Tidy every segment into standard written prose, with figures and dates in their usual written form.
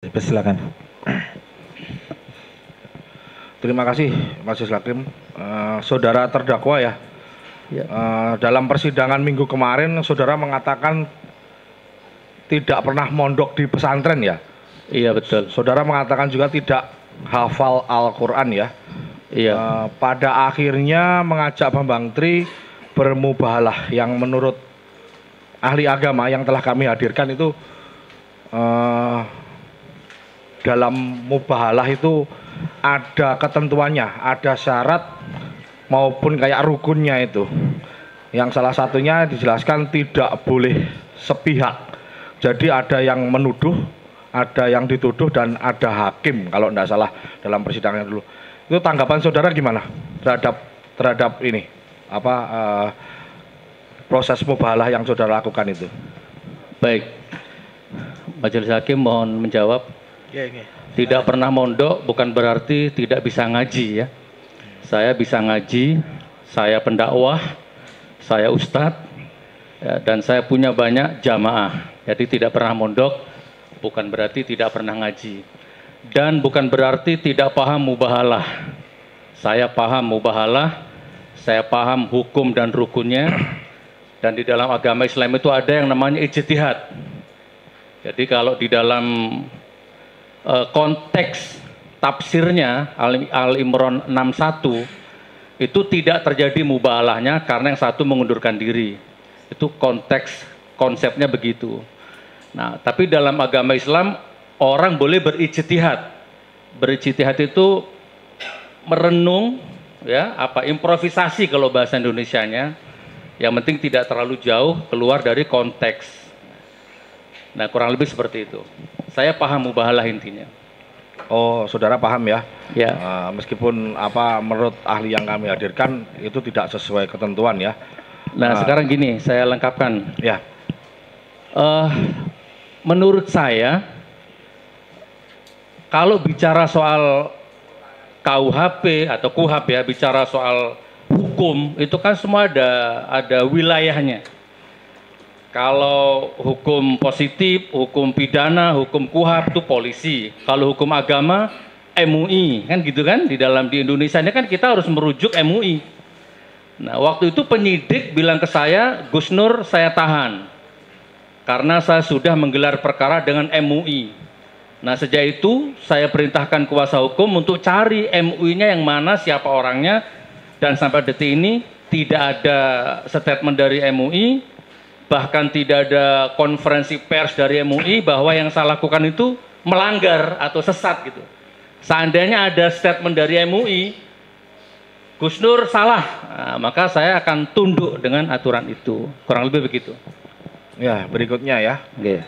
Silakan. Terima kasih Mas Hakim. Saudara terdakwa ya. Ya. Dalam persidangan minggu kemarin saudara mengatakan tidak pernah mondok di pesantren ya. Iya betul. Saudara mengatakan juga tidak hafal Al-Quran ya. Iya. Pada akhirnya mengajak Bambang Tri bermubahalah yang menurut ahli agama yang telah kami hadirkan itu dalam mubahalah itu ada ketentuannya, ada syarat maupun kayak rukunnya itu. Yang salah satunya dijelaskan tidak boleh sepihak. Jadi ada yang menuduh, ada yang dituduh dan ada hakim kalau tidak salah dalam persidangan dulu. Itu tanggapan saudara gimana terhadap ini proses mubahalah yang saudara lakukan itu? Baik. Majelis Hakim mohon menjawab. Ya. Tidak pernah mondok bukan berarti tidak bisa ngaji ya. Saya bisa ngaji, saya pendakwah, saya ustadz, ya, dan saya punya banyak jamaah. Jadi tidak pernah mondok bukan berarti tidak pernah ngaji. Dan bukan berarti tidak paham mubahalah. Saya paham mubahalah, saya paham hukum dan rukunnya. Dan di dalam agama Islam itu ada yang namanya ijtihad. Jadi kalau di dalam konteks tafsirnya Al-Imran 61 itu tidak terjadi mubalahnya karena yang satu mengundurkan diri. Itu konsepnya begitu. Nah, tapi dalam agama Islam orang boleh berijtihad. Berijtihad itu merenung ya, improvisasi kalau bahasa Indonesianya. Yang penting tidak terlalu jauh keluar dari konteks. Nah, kurang lebih seperti itu. Saya paham mubahalah intinya. Oh, saudara paham ya? Ya. Meskipun menurut ahli yang kami hadirkan itu tidak sesuai ketentuan ya. Nah, sekarang gini, saya lengkapkan. Ya. Menurut saya, kalau bicara soal KUHP atau KUHAP ya, bicara soal hukum itu kan semua ada wilayahnya. Kalau hukum positif, hukum pidana, hukum KUHAP itu polisi. Kalau hukum agama, MUI, kan gitu kan? Di Indonesia ini kan kita harus merujuk MUI. Nah, waktu itu penyidik bilang ke saya, Gus Nur saya tahan. Karena saya sudah menggelar perkara dengan MUI. Nah, sejak itu saya perintahkan kuasa hukum untuk cari MUI-nya yang mana, siapa orangnya. Dan sampai detik ini tidak ada statement dari MUI. Bahkan tidak ada konferensi pers dari MUI bahwa yang saya lakukan itu melanggar atau sesat gitu. Seandainya ada statement dari MUI, Gus Nur salah, nah, maka saya akan tunduk dengan aturan itu. Kurang lebih begitu. Ya, berikutnya ya. Okay.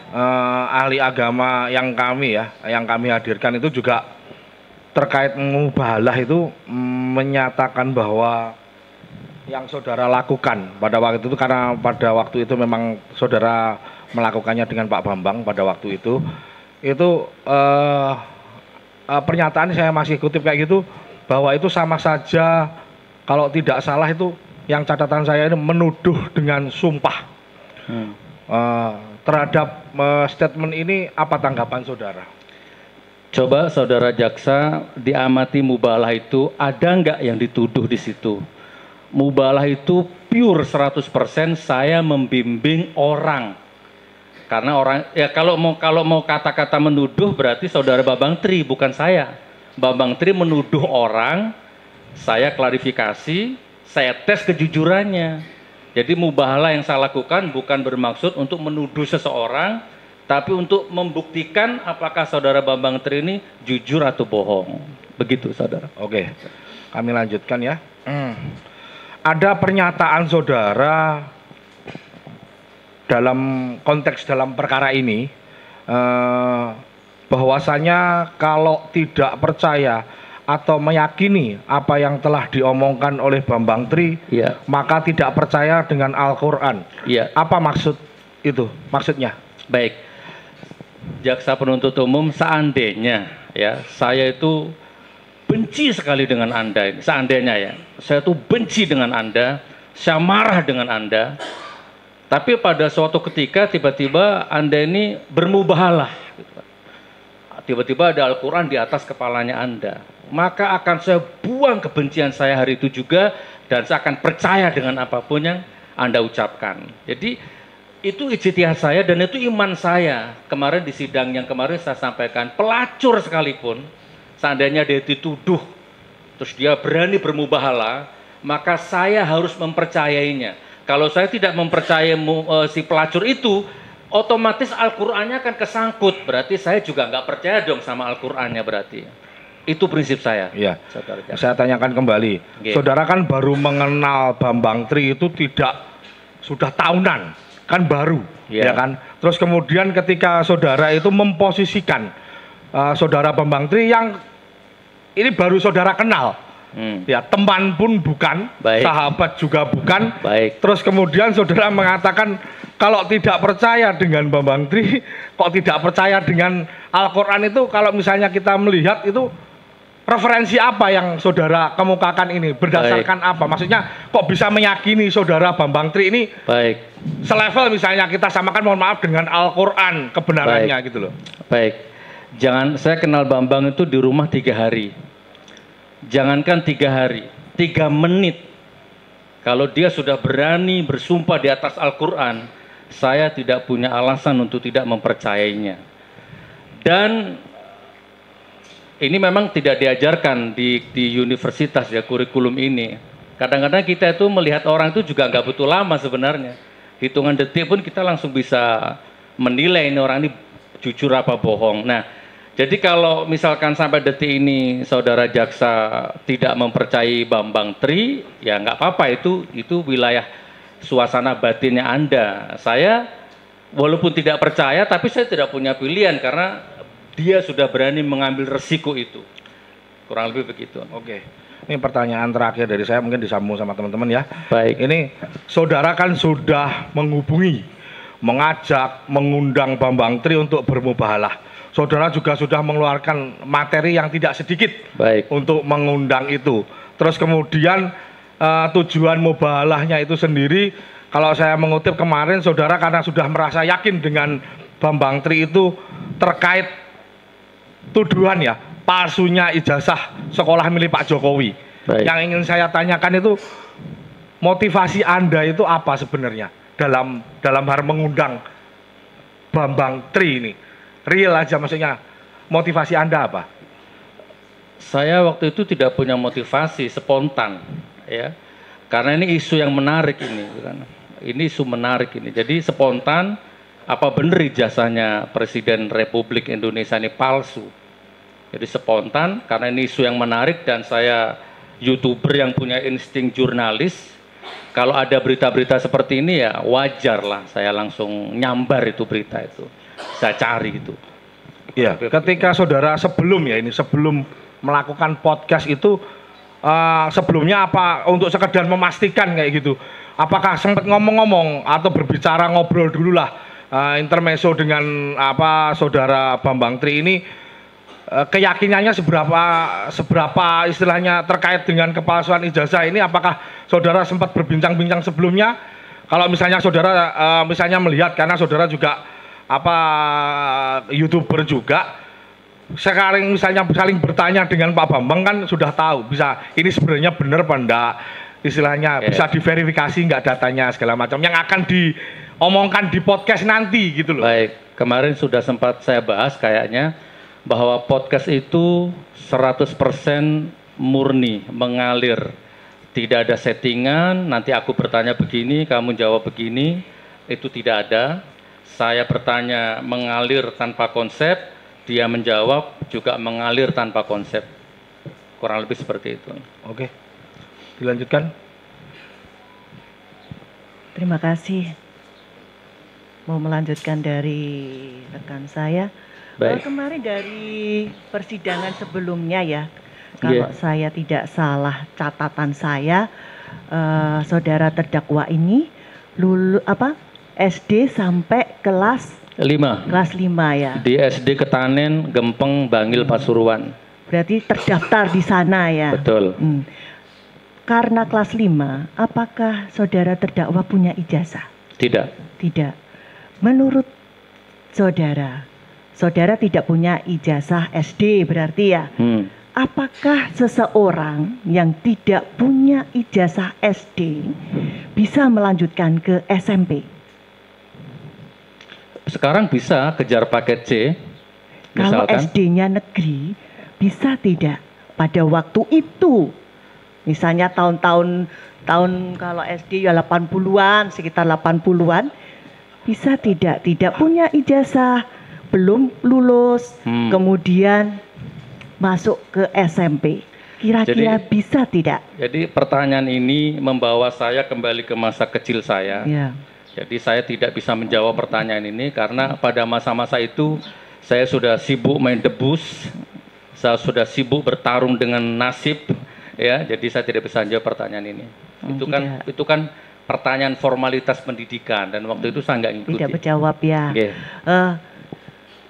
Ahli agama yang kami hadirkan itu juga terkait mubahalah itu menyatakan bahwa yang saudara lakukan pada waktu itu, karena pada waktu itu memang saudara melakukannya dengan Pak Bambang pada waktu itu pernyataan saya masih kutip kayak gitu, bahwa itu sama saja kalau tidak salah itu yang catatan saya ini menuduh dengan sumpah. Terhadap statement ini apa tanggapan saudara? Coba saudara jaksa diamati mubahalah itu ada nggak yang dituduh di situ? Mubahalah itu pure 100% saya membimbing orang. Karena orang ya kalau mau kata-kata menuduh berarti saudara Bambang Tri bukan saya. Bambang Tri menuduh orang, saya klarifikasi, saya tes kejujurannya. Jadi mubahalah yang saya lakukan bukan bermaksud untuk menuduh seseorang, tapi untuk membuktikan apakah saudara Bambang Tri ini jujur atau bohong. Begitu saudara. Oke, kami lanjutkan ya. Ada pernyataan saudara dalam konteks dalam perkara ini bahwasanya kalau tidak percaya atau meyakini apa yang telah diomongkan oleh Bambang Tri, ya, maka tidak percaya dengan Al-Quran. Ya. Apa maksud itu? Maksudnya? Baik, jaksa penuntut umum, seandainya ya saya itu benci sekali dengan Anda, seandainya ya, saya tuh benci dengan Anda, saya marah dengan Anda, tapi pada suatu ketika tiba-tiba Anda ini bermubahalah, tiba-tiba ada Al-Quran di atas kepalanya Anda, maka akan saya buang kebencian saya hari itu juga, dan saya akan percaya dengan apapun yang Anda ucapkan. Jadi itu ijtihad saya dan itu iman saya. Kemarin di sidang yang kemarin saya sampaikan, pelacur sekalipun, seandainya dia dituduh, terus dia berani bermubahalah, maka saya harus mempercayainya. Kalau saya tidak mempercayai si pelacur itu, otomatis Al-Qur'annya akan kesangkut. Berarti saya juga nggak percaya dong sama Al-Qur'annya berarti. Itu prinsip saya. Iya. Saya tanyakan kembali. Okay. Saudara kan baru mengenal Bambang Tri itu sudah tahunan, kan baru, ya kan. Terus kemudian ketika saudara itu memposisikan saudara Bambang Tri yang ini baru saudara kenal. Ya, teman pun bukan, sahabat juga bukan. Terus kemudian saudara mengatakan kalau tidak percaya dengan Bambang Tri, kok tidak percaya dengan Al-Quran itu, kalau misalnya kita melihat itu referensi apa yang saudara kemukakan ini, berdasarkan apa? Maksudnya kok bisa meyakini saudara Bambang Tri ini selevel misalnya kita samakan, mohon maaf, dengan Al-Quran kebenarannya gitu loh. Baik, saya kenal Bambang itu di rumah 3 hari. Jangankan 3 hari, 3 menit. Kalau dia sudah berani bersumpah di atas Al-Quran, saya tidak punya alasan untuk tidak mempercayainya. Dan ini memang tidak diajarkan di universitas ya, kurikulum ini. Kadang-kadang kita itu melihat orang itu juga nggak butuh lama sebenarnya. Hitungan detik pun kita langsung bisa menilai ini orang ini jujur apa bohong. Nah, jadi kalau misalkan sampai detik ini saudara jaksa tidak mempercayai Bambang Tri, ya nggak apa-apa, itu wilayah suasana batinnya Anda. Saya walaupun tidak percaya, tapi saya tidak punya pilihan karena dia sudah berani mengambil resiko itu. Kurang lebih begitu. Oke. Ini pertanyaan terakhir dari saya, mungkin disambung sama teman-teman ya. Baik. Ini saudara kan sudah menghubungi, mengajak, mengundang Bambang Tri untuk bermubahalah. Saudara juga sudah mengeluarkan materi yang tidak sedikit untuk mengundang itu. Terus kemudian tujuan mubahalahnya itu sendiri, kalau saya mengutip kemarin, saudara karena sudah merasa yakin dengan Bambang Tri itu terkait tuduhan ya, palsunya ijazah sekolah milik Pak Jokowi. Yang ingin saya tanyakan itu, motivasi Anda itu apa sebenarnya dalam hal mengundang Bambang Tri ini? Real aja, maksudnya motivasi Anda apa? Saya waktu itu tidak punya motivasi, spontan ya, karena ini isu yang menarik ini kan. Ini isu menarik ini, jadi spontan. Apa benar ijazahnya Presiden Republik Indonesia ini palsu? Jadi spontan karena ini isu yang menarik, dan saya YouTuber yang punya insting jurnalis. Kalau ada berita-berita seperti ini ya wajar lah, saya langsung nyambar itu berita itu. Saya cari itu. Iya, ketika saudara sebelum melakukan podcast itu, sebelumnya apa untuk sekedar memastikan kayak gitu, apakah sempat ngomong-ngomong atau berbicara, ngobrol dulu lah, intermezzo dengan saudara Bambang Tri ini, keyakinannya seberapa istilahnya terkait dengan kepalsuan ijazah ini? Apakah saudara sempat berbincang-bincang sebelumnya? Kalau misalnya saudara misalnya melihat, karena saudara juga YouTuber juga, sekarang misalnya saling bertanya dengan Pak Bambang kan sudah tahu bisa ini sebenarnya benar apa enggak, istilahnya bisa diverifikasi enggak datanya segala macam yang akan diomongkan di podcast nanti gitu loh. Baik, kemarin sudah sempat saya bahas kayaknya bahwa podcast itu 100% murni, mengalir, tidak ada settingan, nanti aku bertanya begini, kamu jawab begini, itu tidak ada. Saya bertanya mengalir tanpa konsep, dia menjawab juga mengalir tanpa konsep. Kurang lebih seperti itu. Oke, dilanjutkan. Terima kasih. Mau melanjutkan dari rekan saya. Kemarin dari persidangan sebelumnya ya, kalau saya tidak salah catatan saya, saudara terdakwa ini SD sampai kelas 5. Kelas 5 ya. Di SD Ketanen, Gempeng, Bangil, Pasuruan. Berarti terdaftar di sana ya. Betul. Karena kelas 5, apakah saudara terdakwa punya ijazah? Tidak. Tidak. Menurut saudara, saudara tidak punya ijazah SD berarti ya. Apakah seseorang yang tidak punya ijazah SD bisa melanjutkan ke SMP? Sekarang bisa kejar paket C. Kalau Misalkan, SD-nya negeri, bisa tidak pada waktu itu? Misalnya tahun kalau SD ya 80-an, sekitar 80-an, bisa tidak punya ijazah, belum lulus, kemudian masuk ke SMP. Kira-kira bisa tidak? Jadi pertanyaan ini membawa saya kembali ke masa kecil saya. Ya. Jadi saya tidak bisa menjawab pertanyaan ini karena pada masa-masa itu saya sudah sibuk main debus, saya sudah sibuk bertarung dengan nasib, ya. Jadi saya tidak bisa menjawab pertanyaan ini. Itu kan pertanyaan formalitas pendidikan dan waktu itu saya nggak ngikuti. Tidak berjawab ya. Yeah.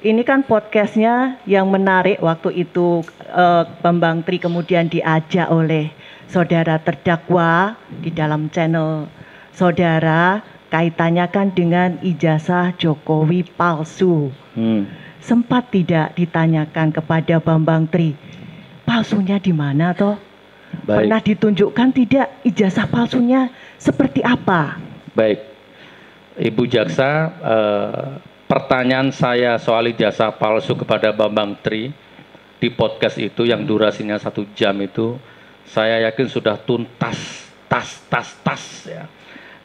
Ini kan podcastnya yang menarik waktu itu Bambang Tri kemudian diajak oleh saudara terdakwa di dalam channel saudara, kaitannya kan dengan ijazah Jokowi palsu. Sempat tidak ditanyakan kepada Bambang Tri, palsunya di mana toh? Baik. Pernah ditunjukkan tidak ijazah palsunya seperti apa? Baik, Ibu Jaksa, pertanyaan saya soal ijazah palsu kepada Bambang Tri di podcast itu yang durasinya 1 jam itu, saya yakin sudah tuntas, tas ya.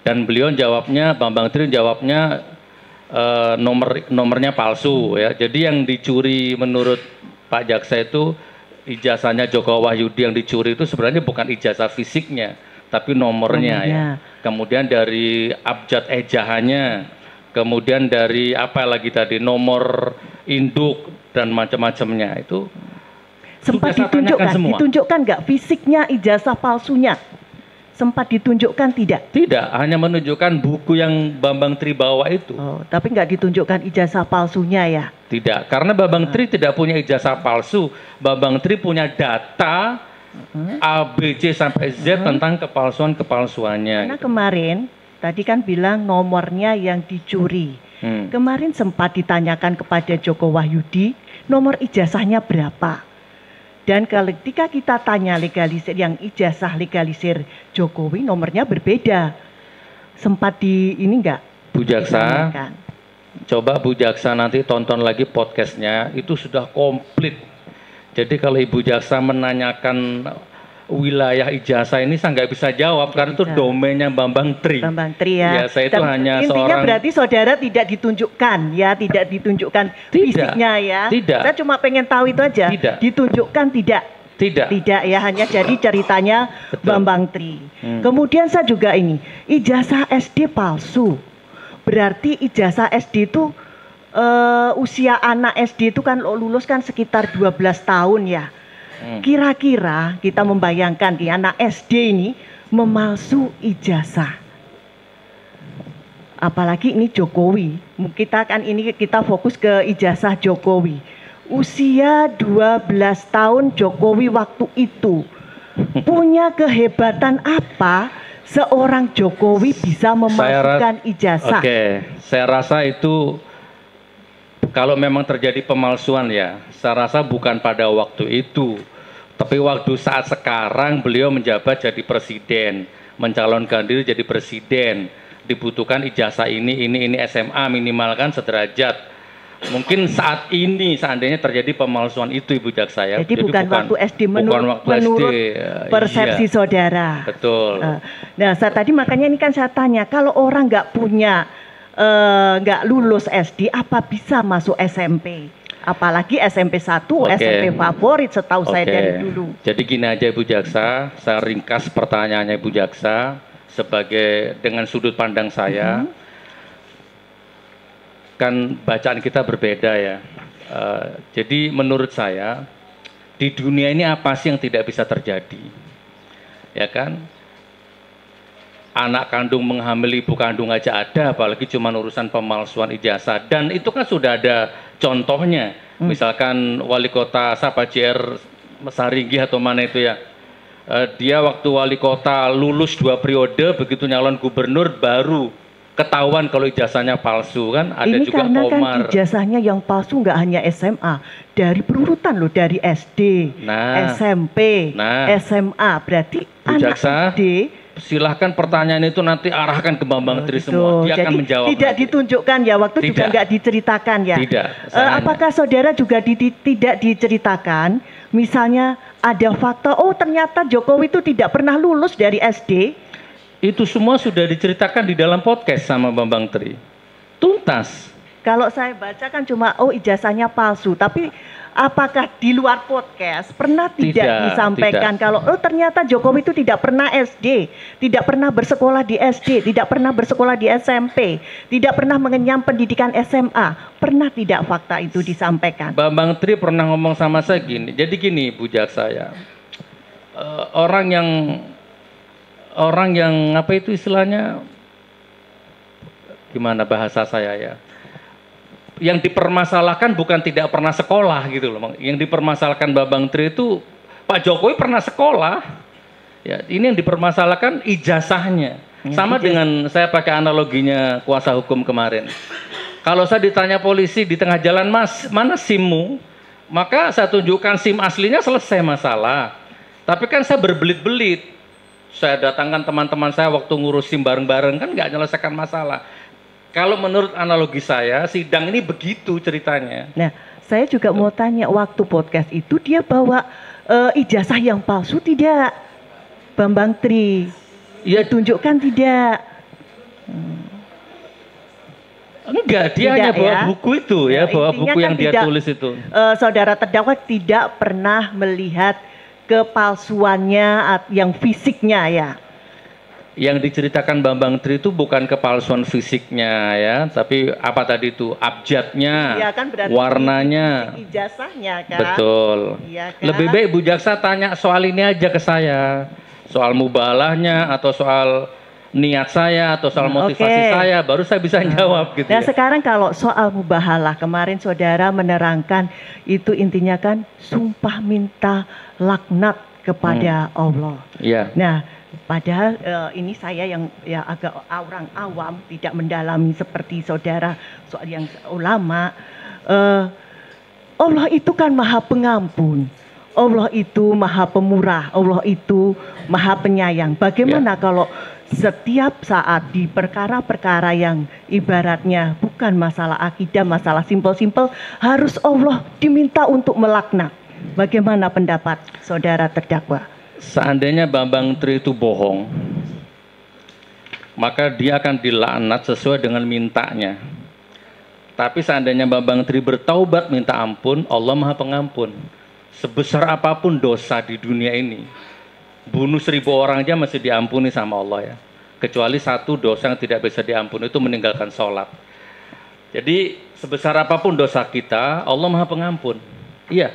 Dan beliau jawabnya, Bambang Tri jawabnya nomornya palsu ya. Jadi yang dicuri menurut Pak Jaksa itu ijazahnya Joko Wahyudi yang dicuri itu sebenarnya bukan ijazah fisiknya, tapi nomornya ya. Kemudian dari abjad ejahannya, kemudian dari apa lagi tadi, nomor induk dan macam-macamnya itu sempat sudah ditunjukkan nggak fisiknya ijazah palsunya? Sempat ditunjukkan tidak? Tidak, hanya menunjukkan buku yang Bambang Tri bawa itu. Oh, tapi nggak ditunjukkan ijazah palsunya ya? Tidak, karena Bambang Tri tidak punya ijazah palsu. Bambang Tri punya data A, B, C sampai Z tentang kepalsuannya. Karena kemarin tadi kan bilang nomornya yang dicuri. Kemarin sempat ditanyakan kepada Joko Wahyudi nomor ijazahnya berapa. Dan ketika kita tanya legalisir yang ijazah legalisir Jokowi nomornya berbeda. Sempat di ini enggak? Bu Jaksa, coba Bu Jaksa nanti tonton lagi podcastnya, itu sudah komplit. Jadi kalau Ibu Jaksa menanyakan wilayah ijazah ini saya nggak bisa jawab karena itu domainnya Bambang Tri. Bambang Tri ya. Ya, saya itu hanya intinya seorang. Berarti saudara tidak ditunjukkan ya, tidak ditunjukkan fisiknya ya. Tidak. Saya cuma pengen tahu itu aja. Tidak. Ditunjukkan tidak. Tidak. Tidak ya, hanya jadi ceritanya Bambang Tri. Kemudian saya juga ini, ijazah SD palsu. Berarti ijazah SD itu usia anak SD itu kan lulus kan sekitar 12 tahun ya. Kira-kira kita membayangkan di anak SD ini memalsu ijazah. Apalagi ini Jokowi. Kita fokus ke ijazah Jokowi. Usia 12 tahun Jokowi waktu itu punya kehebatan apa seorang Jokowi bisa memalsukan ijazah? Oke, saya rasa itu kalau memang terjadi pemalsuan ya, saya rasa bukan pada waktu itu, tapi waktu saat sekarang beliau menjabat jadi presiden, mencalonkan diri jadi presiden, dibutuhkan ijazah ini SMA minimal kan sederajat. Mungkin saat ini seandainya terjadi pemalsuan itu Ibu Jaksa ya. Jadi bukan waktu SD menurut persepsi iya, saudara. Betul. Nah, tadi makanya ini kan saya tanya, kalau orang nggak punya nggak lulus SD, apa bisa masuk SMP? Apalagi SMP 1, SMP favorit setahu saya dari dulu. Jadi gini aja Ibu Jaksa, saya ringkas pertanyaannya Ibu Jaksa sebagai dengan sudut pandang saya. Kan bacaan kita berbeda ya. Jadi menurut saya di dunia ini apa sih yang tidak bisa terjadi? Ya kan? Anak kandung menghamili ibu kandung aja ada, apalagi cuma urusan pemalsuan ijazah. Dan itu kan sudah ada contohnya. Misalkan wali kota siapa JR Saringgi atau mana itu ya. Dia waktu wali kota lulus 2 periode, begitu nyalon gubernur baru ketahuan kalau ijazahnya palsu kan, ada Ini juga karena Omar. kan ijazahnya yang palsu nggak hanya SMA, dari perurutan loh, dari SD, Nah. SMP, Nah. SMA. Berarti Bu anak Jaksa, SD. silahkan pertanyaan itu nanti arahkan ke Bambang Tri semua. Dia Jadi akan menjawab. tidak nanti. ditunjukkan ya, waktu juga Tidak. nggak diceritakan ya. Tidak, saya hanya- Apakah saudara juga tidak diceritakan? Misalnya ada fakta, oh ternyata Jokowi itu tidak pernah lulus dari SD. Itu semua sudah diceritakan di dalam podcast sama Bambang Tri. Tuntas. Kalau saya baca kan cuma oh ijazahnya palsu, tapi apakah di luar podcast pernah tidak disampaikan tidak. kalau oh ternyata Jokowi itu tidak pernah SD, tidak pernah bersekolah di SD, tidak pernah bersekolah di SMP, tidak pernah mengenyam pendidikan SMA. Pernah tidak fakta itu disampaikan? Bambang Tri pernah ngomong sama saya gini. Jadi gini Bu Jaksa ya. Orang yang apa itu istilahnya, gimana bahasa saya ya, yang dipermasalahkan bukan tidak pernah sekolah gitu loh. Yang dipermasalahkan Bambang Tri itu Pak Jokowi pernah sekolah ya, ini yang dipermasalahkan ijazahnya. Sama dengan saya pakai analoginya kuasa hukum kemarin, kalau saya ditanya polisi di tengah jalan, Mas mana SIM-mu, maka saya tunjukkan SIM aslinya, selesai masalah. Tapi kan saya berbelit-belit, saya datangkan teman-teman saya waktu ngurus SIM bareng-bareng, kan nggak menyelesaikan masalah. Kalau menurut analogi saya, sidang ini begitu ceritanya. Nah, saya juga mau tanya, waktu podcast itu dia bawa ijazah yang palsu tidak, Bambang Tri? Ya Tunjukkan tidak? enggak, dia Tidak hanya bawa ya? buku itu ya, Ya, bawa intinya buku kan yang dia tidak, tulis itu. Saudara terdakwa tidak pernah melihat kepalsuannya yang fisiknya ya. Yang diceritakan Bambang Tri itu bukan kepalsuan fisiknya ya, tapi apa tadi itu, abjadnya, Iya kan, berarti warnanya. ijazahnya kan. Betul. Iya kan? Lebih baik Bu Jaksa tanya soal ini aja ke saya, soal mubalahnya atau soal niat saya atau soal motivasi Oke. saya, baru saya bisa jawab gitu Nah ya. sekarang kalau soal mubahalah, kemarin saudara menerangkan itu intinya kan sumpah minta laknat kepada Allah. Iya. Nah, padahal ini saya yang ya agak orang awam, tidak mendalami seperti saudara soal yang ulama. Allah itu kan maha pengampun, Allah itu maha pemurah, Allah itu maha penyayang. Bagaimana kalau setiap saat di perkara-perkara yang ibaratnya bukan masalah akidah, masalah simpel-simpel, harus Allah diminta untuk melaknat? Bagaimana pendapat saudara terdakwa? Seandainya Bambang Tri itu bohong, maka dia akan dilaknat sesuai dengan mintanya. Tapi seandainya Bambang Tri bertaubat minta ampun, Allah maha pengampun. Sebesar apapun dosa di dunia ini, bunuh 1000 orang aja masih diampuni sama Allah ya. Kecuali satu dosa yang tidak bisa diampuni, itu meninggalkan sholat. Jadi sebesar apapun dosa kita, Allah maha pengampun. Iya.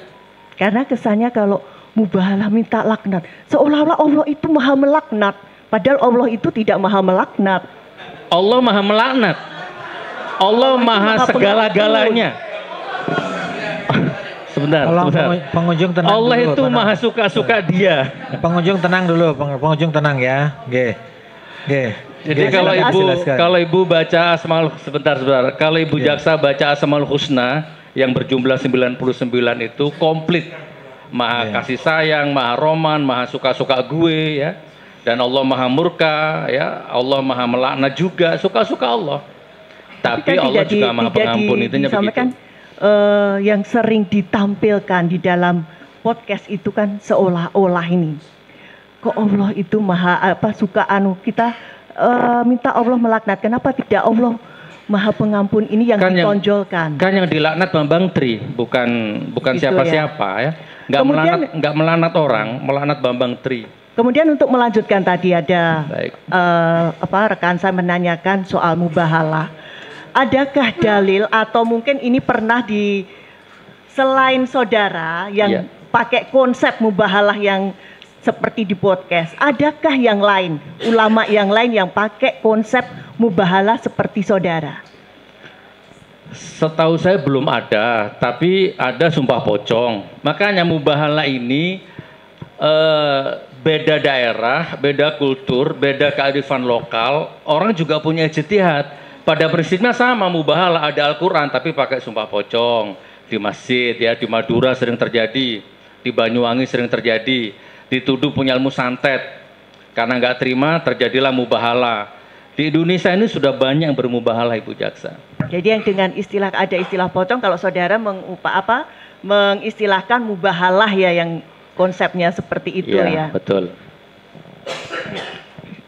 Karena kesannya kalau mubahalah minta laknat, seolah-olah Allah itu maha melaknat. Padahal Allah itu tidak maha melaknat. Allah maha melaknat. Allah maha segala-galanya. Sebentar, Tolong sebentar. pengunjung tenang Allah dulu, itu tenang. maha suka-suka dia. Pengunjung tenang dulu, pengunjung tenang ya. Oke. Oke. Jadi Oke, kalau silakan, ibu silakan. kalau ibu baca Asmaul sebentar. Kalau ibu Iya. jaksa baca Asmaul Husna yang berjumlah 99 itu komplit. Maha Iya. kasih sayang, maha roman, maha suka-suka gue ya. Dan Allah maha murka ya. Allah maha melaknat juga, suka-suka Allah. Tapi kan Allah tidak juga maha pengampun, intinya disampaikan, begitu. yang sering ditampilkan di dalam podcast itu kan seolah-olah ini kok Allah itu maha suka kita minta Allah melaknat, kenapa tidak Allah maha pengampun, ini yang Kan yang- ditonjolkan. Kan yang dilaknat Bambang Tri, bukan Gitu siapa-siapa ya. Kemudian- Nggak melaknat orang, melaknat Bambang Tri. Kemudian untuk melanjutkan tadi ada Baik. rekan saya menanyakan soal mubahalah. Adakah dalil atau mungkin ini pernah selain saudara yang Iya. pakai konsep mubahalah yang seperti di podcast, adakah yang lain, ulama yang lain yang pakai konsep mubahalah seperti saudara? Setahu saya belum ada, tapi ada sumpah pocong. Makanya mubahalah ini beda daerah, beda kultur, beda kearifan lokal, orang juga punya ijtihad. pada prinsipnya sama, mubahalah, ada Al-Quran tapi pakai sumpah pocong di masjid ya, di Madura sering terjadi, di Banyuwangi sering terjadi, dituduh punya ilmu santet, karena nggak terima terjadilah mubahalah. Di Indonesia ini sudah banyak yang bermubahalah, Ibu Jaksa. Jadi yang dengan ada istilah pocong, kalau saudara mengistilahkan mubahalah ya, yang konsepnya seperti itu ya. Betul.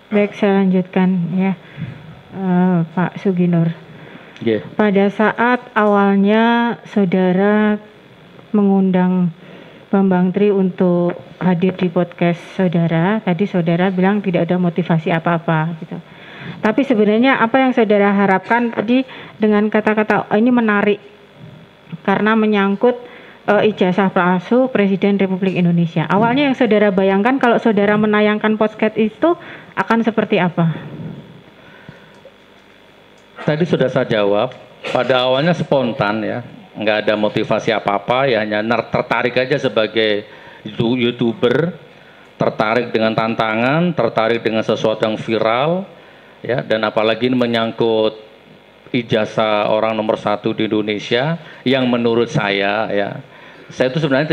Baik, saya lanjutkan ya, Pak Suginur. Yeah. Pada saat awalnya saudara mengundang Bambang Tri untuk hadir di podcast saudara, tadi saudara bilang tidak ada motivasi apa-apa gitu. Tapi sebenarnya apa yang saudara harapkan tadi dengan kata-kata ini menarik karena menyangkut ijazah palsu Presiden Republik Indonesia. Awalnya yang saudara bayangkan kalau saudara menayangkan podcast itu akan seperti apa? Tadi sudah saya jawab, pada awalnya spontan ya, nggak ada motivasi apa-apa, ya hanya tertarik aja sebagai YouTuber, tertarik dengan tantangan, tertarik dengan sesuatu yang viral, ya, dan apalagi ini menyangkut ijazah orang nomor 1 di Indonesia, yang menurut saya ya, saya itu sebenarnya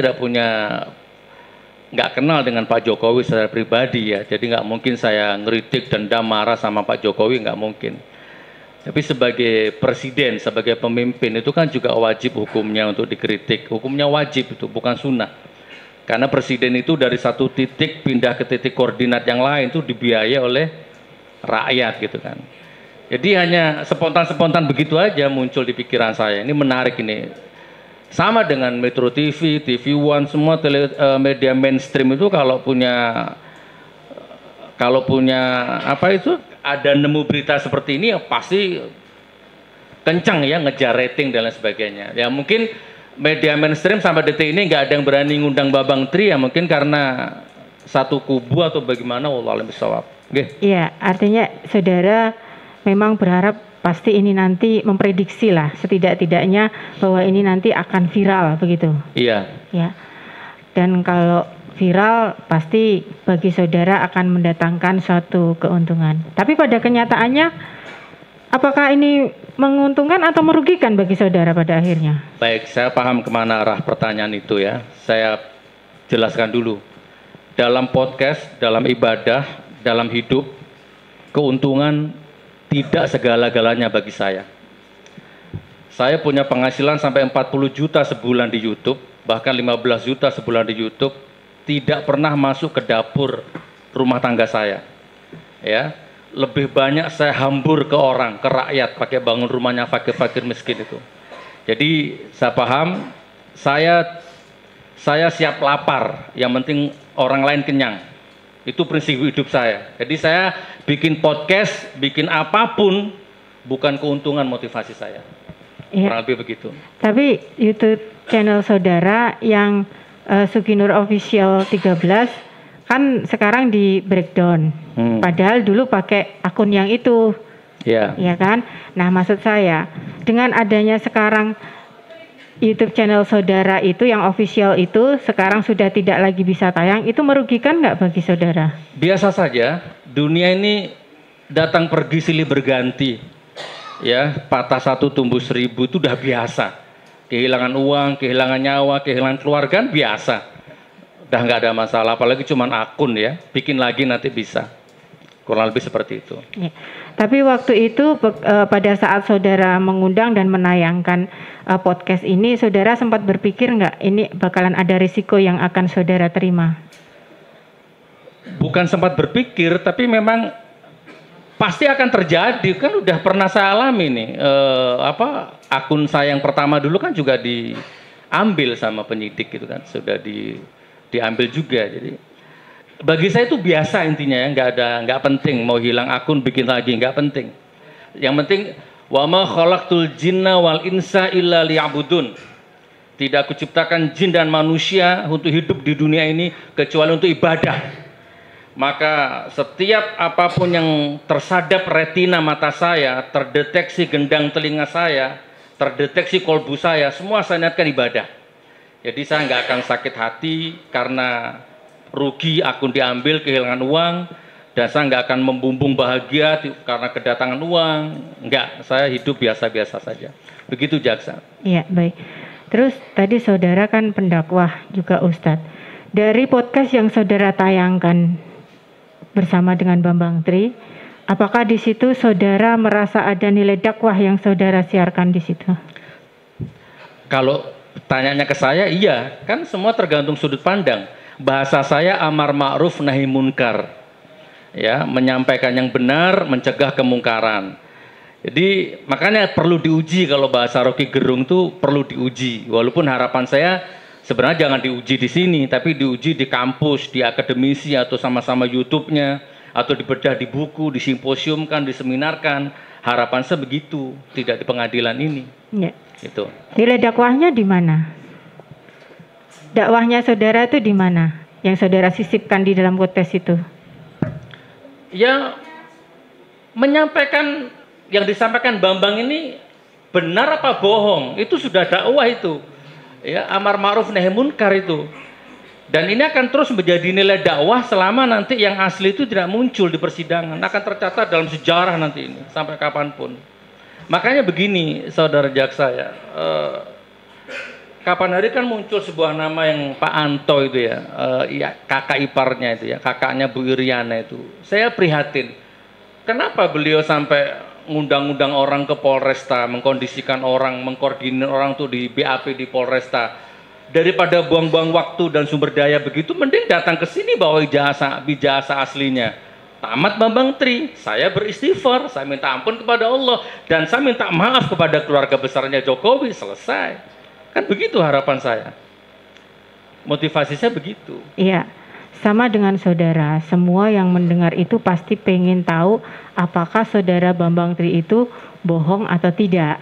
nggak kenal dengan Pak Jokowi secara pribadi ya, jadi nggak mungkin saya ngeritik, dendam, marah sama Pak Jokowi, nggak mungkin. Tapi sebagai presiden, sebagai pemimpin itu kan juga wajib hukumnya untuk dikritik. Hukumnya wajib itu, bukan sunnah. Karena presiden itu dari satu titik pindah ke titik koordinat yang lain itu dibiayai oleh rakyat gitu kan. Jadi hanya spontan-spontan begitu aja muncul di pikiran saya. Ini menarik ini. Sama dengan Metro TV, TV One, semua media mainstream itu kalau punya apa itu, ada nemu berita seperti ini ya pasti kencang ya ngejar rating dan lain sebagainya. Ya mungkin media mainstream sampai detik ini nggak ada yang berani ngundang Bambang Tri ya, mungkin karena satu kubu atau bagaimana, wallahu a'lam bishawab. Iya, artinya saudara memang berharap pasti ini nanti memprediksi lah setidak-tidaknya bahwa ini nanti akan viral begitu. Iya. Ya. Dan kalau viral pasti bagi saudara akan mendatangkan suatu keuntungan. Tapi pada kenyataannya apakah ini menguntungkan atau merugikan bagi saudara pada akhirnya? Baik, saya paham kemana arah pertanyaan itu ya. Saya jelaskan dulu. Dalam podcast, dalam ibadah, dalam hidup, keuntungan tidak segala-galanya bagi saya. Saya punya penghasilan sampai 40 juta sebulan di YouTube, bahkan 15 juta sebulan di YouTube, tidak pernah masuk ke dapur rumah tangga saya. Ya, lebih banyak saya hambur ke orang, ke rakyat, pakai bangun rumahnya fakir-fakir miskin itu. Jadi saya paham, saya siap lapar, yang penting orang lain kenyang. Itu prinsip hidup saya. Jadi saya bikin podcast, bikin apapun, bukan keuntungan motivasi saya. Ya. Kurang lebih begitu. Tapi YouTube channel saudara yang Suginur Official 13 kan sekarang di breakdown. Padahal dulu pakai akun yang itu. Ya. Ya kan? Nah, maksud saya dengan adanya sekarang YouTube channel saudara itu yang official itu sekarang sudah tidak lagi bisa tayang, itu merugikan nggak bagi saudara? Biasa saja, dunia ini datang pergi silih berganti. Ya, patah satu tumbuh 1000 itu udah biasa. Kehilangan uang, kehilangan nyawa, kehilangan keluarga biasa. Udah nggak ada masalah, apalagi cuman akun ya, bikin lagi nanti bisa. Kurang lebih seperti itu. Ya. Tapi waktu itu pada saat saudara mengundang dan menayangkan podcast ini, saudara sempat berpikir nggak ini bakalan ada risiko yang akan saudara terima? Bukan sempat berpikir, tapi memang pasti akan terjadi, kan udah pernah saya alami nih. Akun saya yang pertama dulu kan juga diambil sama penyidik gitu kan, sudah diambil juga. Jadi bagi saya itu biasa intinya ya, nggak penting mau hilang akun bikin lagi, nggak penting. Yang penting wa ma khalaqtul jinna wal insa illa liya'budun. Tidak aku ciptakan jin dan manusia untuk hidup di dunia ini kecuali untuk ibadah. Maka setiap apapun yang tersadap retina mata saya, terdeteksi gendang telinga saya, terdeteksi kolbu saya, semua saya niatkan ibadah. Jadi saya nggak akan sakit hati karena rugi akun diambil, kehilangan uang, Dan saya nggak akan membumbung bahagia karena kedatangan uang. Nggak, saya hidup biasa-biasa saja. Begitu jaksa. Iya, baik. Terus tadi saudara kan pendakwah juga Ustadz. Dari podcast yang saudara tayangkan bersama dengan Bambang Tri, apakah di situ saudara merasa ada nilai dakwah yang saudara siarkan di situ? Kalau tanyanya ke saya, iya. Kan semua tergantung sudut pandang. Bahasa saya amar ma'ruf nahi munkar. Ya, menyampaikan yang benar, mencegah kemungkaran. Jadi makanya perlu diuji, kalau bahasa Rocky Gerung tuh perlu diuji. Walaupun harapan saya sebenarnya jangan diuji di sini, tapi diuji di kampus, di akademisi, atau sama-sama YouTube-nya, atau dibedah di buku, di simposiumkan, diseminarkan. Harapan saya begitu, tidak di pengadilan ini. Ya. Gitu. Nilai dakwahnya di mana? Dakwahnya saudara itu di mana? Yang saudara sisipkan di dalam podcast itu? Ya, menyampaikan yang disampaikan Bambang ini benar apa bohong, itu sudah dakwah itu. Ya, amar ma'ruf nahi munkar itu. Dan ini akan terus menjadi nilai dakwah selama nanti yang asli itu tidak muncul di persidangan, akan tercatat dalam sejarah nanti ini sampai kapanpun. Makanya begini, saudara jaksa ya, kapan hari kan muncul sebuah nama yang Pak Anto itu ya, ya kakak iparnya itu ya, kakaknya Bu Iriana itu. Saya prihatin, kenapa beliau sampai ngundang-undang orang ke Polresta, mengkondisikan orang, mengkoordinir orang tuh di BAP di Polresta. Daripada buang-buang waktu dan sumber daya begitu, mending datang ke sini bawa ijazah aslinya. Tamat Bambang Tri, saya beristighfar, saya minta ampun kepada Allah, dan saya minta maaf kepada keluarga besarnya Jokowi, selesai. Kan begitu harapan saya. Motivasi saya begitu. Iya, sama dengan saudara. Semua yang mendengar itu pasti pengen tahu apakah saudara Bambang Tri itu bohong atau tidak.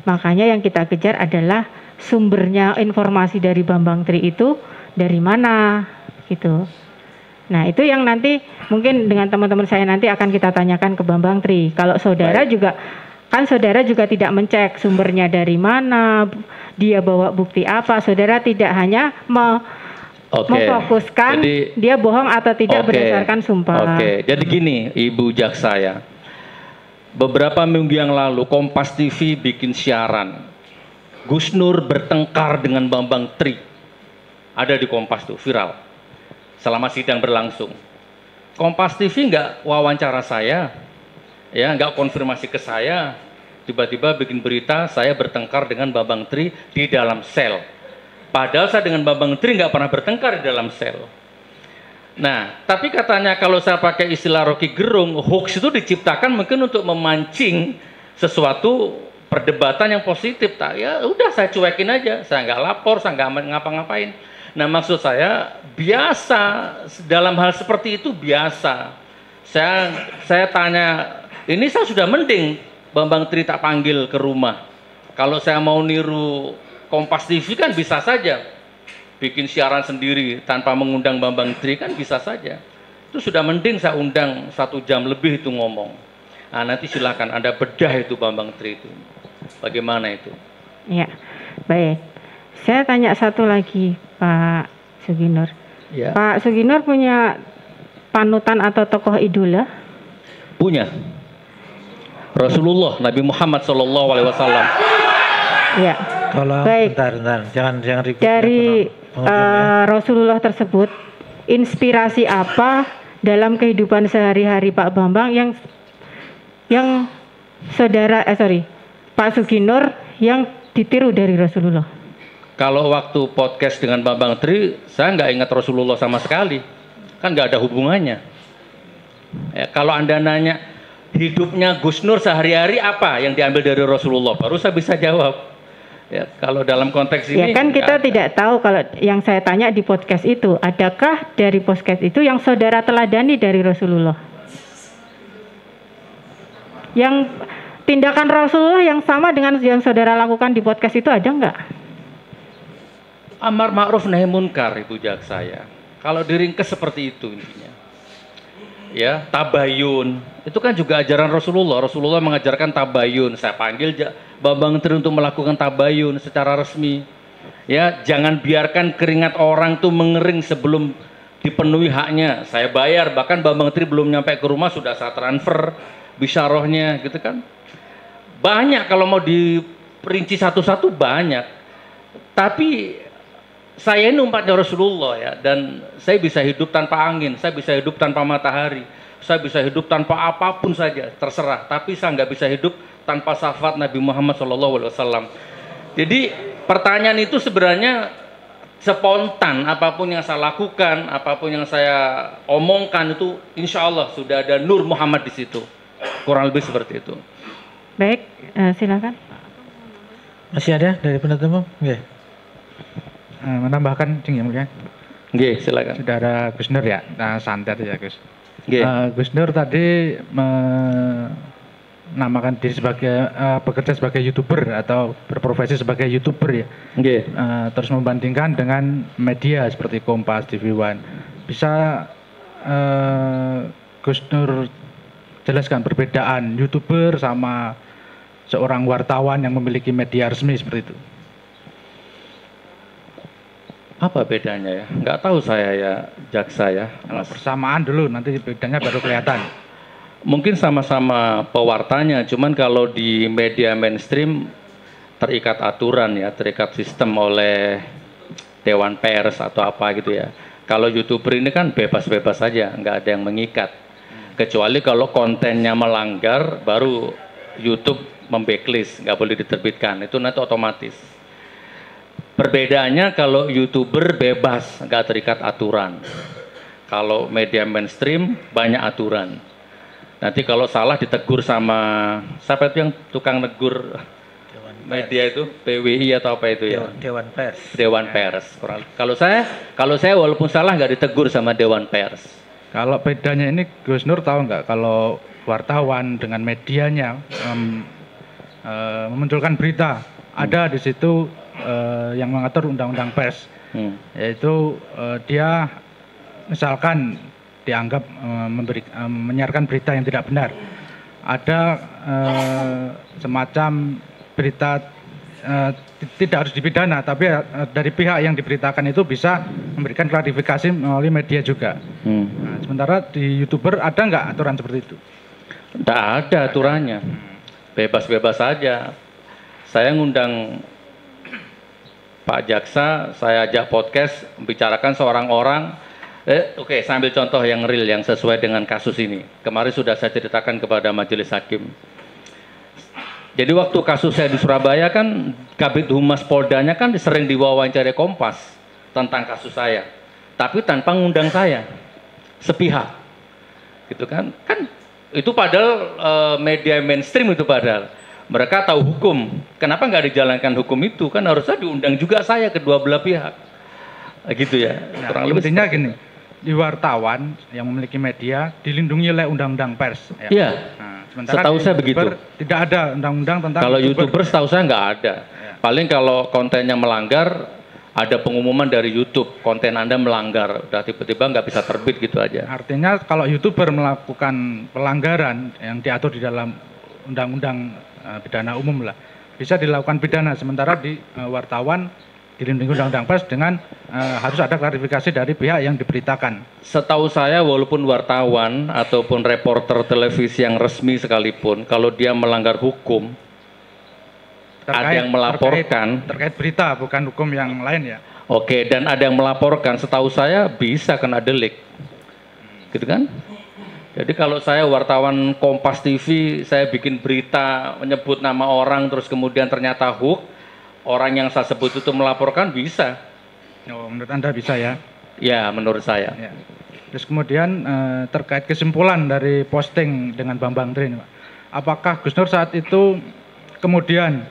Makanya yang kita kejar adalah sumbernya informasi dari Bambang Tri itu dari mana, gitu. Nah, itu yang nanti mungkin dengan teman-teman saya nanti akan kita tanyakan ke Bambang Tri. Kalau saudara juga, kan saudara juga tidak mencek sumbernya dari mana, dia bawa bukti apa. Saudara tidak hanya memfokuskan jadi, dia bohong atau tidak berdasarkan sumpah. Jadi gini, Ibu Jaksa ya. Beberapa minggu yang lalu Kompas TV bikin siaran. Gus Nur bertengkar dengan Bambang Tri. Ada di Kompas tuh, viral. Selama sidang berlangsung. Kompas TV nggak wawancara saya, ya nggak konfirmasi ke saya. Tiba-tiba bikin berita saya bertengkar dengan Bambang Tri di dalam sel. Padahal saya dengan Bambang Tri nggak pernah bertengkar di dalam sel. Nah, tapi katanya kalau saya pakai istilah Rocky Gerung, hoax itu diciptakan mungkin untuk memancing sesuatu perdebatan yang positif. Ya udah saya cuekin aja, saya nggak lapor, saya nggak ngapa-ngapain. Nah, maksud saya biasa dalam hal seperti itu biasa. Saya tanya, ini saya sudah mending Bambang Tri tak panggil ke rumah. Kalau saya mau niru Kompas TV kan bisa saja bikin siaran sendiri tanpa mengundang Bambang Tri kan bisa saja. Itu sudah mending saya undang 1 jam lebih itu ngomong. Nah, nanti silakan Anda bedah itu Bambang Tri itu. Bagaimana itu? Ya, baik. Saya tanya satu lagi, Pak Suginur. Ya. Pak Suginur punya panutan atau tokoh idola? Punya. Rasulullah Nabi Muhammad SAW. Ya. Tolong, baik. Bentar, jangan ribut. Dari Rasulullah tersebut, inspirasi apa dalam kehidupan sehari-hari Pak Bambang yang saudara Pak Suginur yang ditiru dari Rasulullah? Kalau waktu podcast dengan Bambang Tri, saya nggak ingat Rasulullah sama sekali, kan nggak ada hubungannya. Ya, kalau Anda nanya hidupnya Gus Nur sehari-hari apa yang diambil dari Rasulullah, baru saya bisa jawab. Ya, kalau dalam konteks ini, ya kan kita tidak tahu. Kalau yang saya tanya di podcast itu, adakah dari podcast itu yang saudara teladani dari Rasulullah? Yang tindakan Rasulullah yang sama dengan yang saudara lakukan di podcast itu ada nggak? Amar ma'ruf nahi munkar, Ibu Jaksa ya. Kalau diringkas seperti itu intinya. Ya, tabayun. Itu kan juga ajaran Rasulullah. Rasulullah mengajarkan tabayun. Saya panggil Bambang Tri untuk melakukan tabayun secara resmi. Ya, jangan biarkan keringat orang tuh mengering sebelum dipenuhi haknya, saya bayar, bahkan Bambang Tri belum nyampe ke rumah sudah saya transfer bisyarahnya gitu kan. Banyak kalau mau diperinci satu-satu banyak. Tapi saya ini umatnya Rasulullah ya, dan saya bisa hidup tanpa angin, saya bisa hidup tanpa matahari, saya bisa hidup tanpa apapun saja, terserah. Tapi saya nggak bisa hidup tanpa syafaat Nabi Muhammad SAW. Jadi pertanyaan itu sebenarnya spontan, apapun yang saya lakukan, apapun yang saya omongkan itu insya Allah sudah ada Nur Muhammad di situ. Kurang lebih seperti itu. Baik, silakan. Masih ada dari penutup umum? Nggih. Menambahkan Cing yang mulia. Nggih, silakan. Saudara Gus Nur ya, nah, santai ya Gus. Nggih. Gus Nur tadi menamakan diri sebagai bekerja sebagai YouTuber atau berprofesi sebagai YouTuber ya. Nggih. Terus membandingkan dengan media seperti Kompas, TV One. Bisa Gus Nur jelaskan perbedaan YouTuber sama seorang wartawan yang memiliki media resmi seperti itu? Apa bedanya ya? Nggak tahu saya ya, jaksa ya. Kalau persamaan dulu, nanti bedanya baru kelihatan. Mungkin sama-sama pewartanya, cuman kalau di media mainstream terikat aturan ya, terikat sistem oleh Dewan Pers atau apa gitu ya. Kalau YouTuber ini kan bebas-bebas saja, nggak ada yang mengikat. Kecuali kalau kontennya melanggar, baru YouTube membacklist, nggak boleh diterbitkan. Itu nanti otomatis. Perbedaannya kalau YouTuber bebas, nggak terikat aturan. Kalau media mainstream banyak aturan. Nanti kalau salah ditegur sama siapa itu yang tukang negur media itu, PWI atau apa itu ya? Dewan Pers. Dewan Pers. Kalau saya walaupun salah nggak ditegur sama Dewan Pers. Kalau bedanya ini Gus Nur tahu nggak kalau wartawan dengan medianya memunculkan berita, ada di situ yang mengatur undang-undang pers, yaitu dia misalkan dianggap menyiarkan berita yang tidak benar, ada semacam berita tidak harus dipidana, tapi dari pihak yang diberitakan itu bisa memberikan klarifikasi melalui media juga. Nah, sementara di YouTuber ada nggak aturan seperti itu? Tidak ada aturannya, bebas-bebas saja. Saya ngundang Pak Jaksa, saya ajak podcast membicarakan seorang orang. Oke, saya ambil contoh yang real, yang sesuai dengan kasus ini. Kemarin sudah saya ceritakan kepada majelis hakim. Jadi waktu kasus saya di Surabaya kan, Kabid Humas Poldanya kan sering diwawancara Kompas tentang kasus saya. Tapi tanpa ngundang saya, sepihak. Gitu kan? Kan itu padahal media mainstream itu padahal. Mereka tahu hukum, kenapa nggak dijalankan hukum itu? Kan harusnya diundang juga saya, kedua belah pihak. Gitu ya. Nah, intinya gini, di wartawan yang memiliki media dilindungi oleh undang-undang pers. Ya. Iya. Nah, sementara setahu saya begitu. Tidak ada undang-undang tentang kalau YouTuber setahu saya nggak ada. Ya. Paling kalau kontennya melanggar, ada pengumuman dari YouTube, konten Anda melanggar, udah tiba-tiba nggak bisa terbit gitu aja. Artinya kalau YouTuber melakukan pelanggaran yang diatur di dalam undang-undang pidana umum lah, bisa dilakukan pidana, sementara di wartawan dilindungi undang-undang pers dengan harus ada klarifikasi dari pihak yang diberitakan. Setahu saya walaupun wartawan ataupun reporter televisi yang resmi sekalipun, kalau dia melanggar hukum, ada yang melaporkan. Terkait berita, bukan hukum yang lain ya. Oke, dan ada yang melaporkan, setahu saya bisa kena delik. Gitu kan? Jadi kalau saya wartawan Kompas TV, saya bikin berita menyebut nama orang, terus kemudian ternyata hoax, orang yang saya sebut itu melaporkan, bisa. Oh, menurut Anda bisa ya? Ya, menurut saya. Ya. Terus kemudian terkait kesimpulan dari posting dengan Bambang Tri, Pak. Apakah Gus Nur saat itu kemudian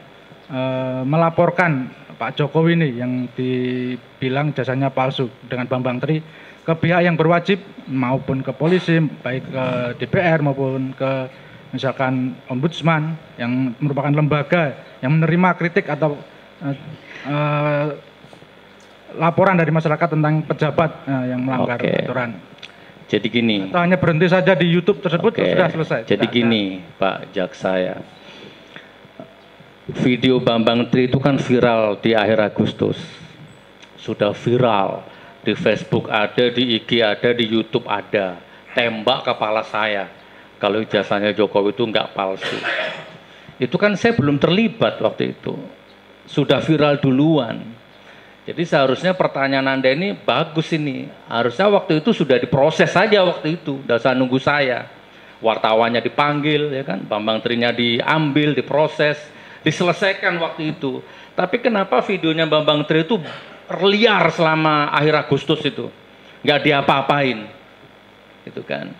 melaporkan Pak Jokowi ini yang dibilang jasanya palsu dengan Bambang Tri ke pihak yang berwajib, maupun ke polisi, baik ke DPR maupun ke misalkan Ombudsman yang merupakan lembaga yang menerima kritik atau laporan dari masyarakat tentang pejabat yang melanggar aturan. Jadi gini. Atau hanya berhenti saja di YouTube tersebut sudah selesai. Jadi gini, Pak Jaksa ya. Video Bambang Tri itu kan viral di akhir Agustus. Sudah viral. Di Facebook ada, di IG ada, di YouTube ada. Tembak kepala saya. Kalau ijazahnya Jokowi itu nggak palsu. Itu kan saya belum terlibat waktu itu. Sudah viral duluan. Jadi seharusnya pertanyaan Anda ini bagus ini. Harusnya waktu itu sudah diproses saja waktu itu. Tidak usah nunggu saya. Wartawannya dipanggil, ya kan? Bambang Trinya diambil, diproses, diselesaikan waktu itu. Tapi kenapa videonya Bambang Tri itu liar selama akhir Agustus itu? Nggak diapa-apain. Gitu kan.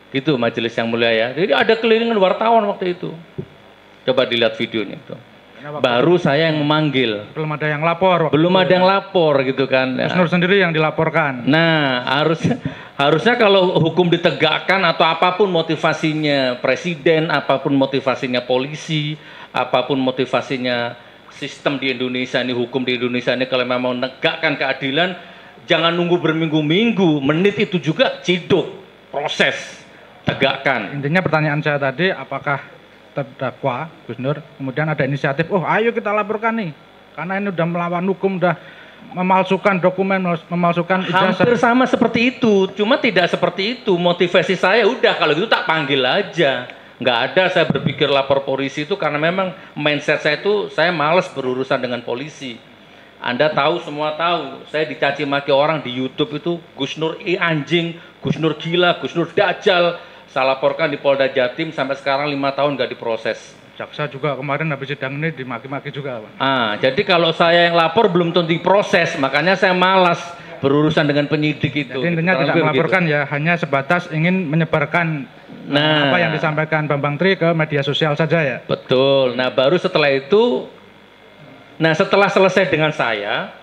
Gitu majelis yang mulia ya. Jadi ada kelilingan wartawan waktu itu. Coba dilihat videonya itu. Baru saya yang memanggil. Belum ada yang lapor. Belum ada yang lapor gitu kan. Gus Nur sendiri yang dilaporkan. Nah, harusnya kalau hukum ditegakkan atau apapun motivasinya presiden, apapun motivasinya polisi, apapun motivasinya sistem di Indonesia ini, hukum di Indonesia ini, kalau memang menegakkan keadilan, jangan nunggu berminggu-minggu, menit itu juga ciduk, proses, tegakkan. Intinya pertanyaan saya tadi, apakah terdakwa Gus Nur kemudian ada inisiatif, oh ayo kita laporkan nih, karena ini udah melawan hukum, udah memalsukan dokumen, memalsukan ijazah. Hampir sama seperti itu, cuma tidak seperti itu. Motivasi saya udah kalau gitu tak panggil aja. Nggak ada saya berpikir lapor polisi itu karena memang mindset saya itu saya malas berurusan dengan polisi. Anda tahu, semua tahu, saya dicaci maki orang di YouTube itu Gus Nur anjing, Gus Nur gila, Gus Nur dajal. Saya laporkan di Polda Jatim sampai sekarang 5 tahun nggak diproses. Jaksa juga kemarin habis sidang ini dimaki-maki juga, Pak. Jadi kalau saya yang lapor belum tentu diproses, makanya saya malas berurusan dengan penyidik itu. Jadi intinya tidak melaporkan ya, hanya sebatas ingin menyebarkan apa yang disampaikan Bambang Tri ke media sosial saja ya. Betul. Nah baru setelah itu, setelah selesai dengan saya,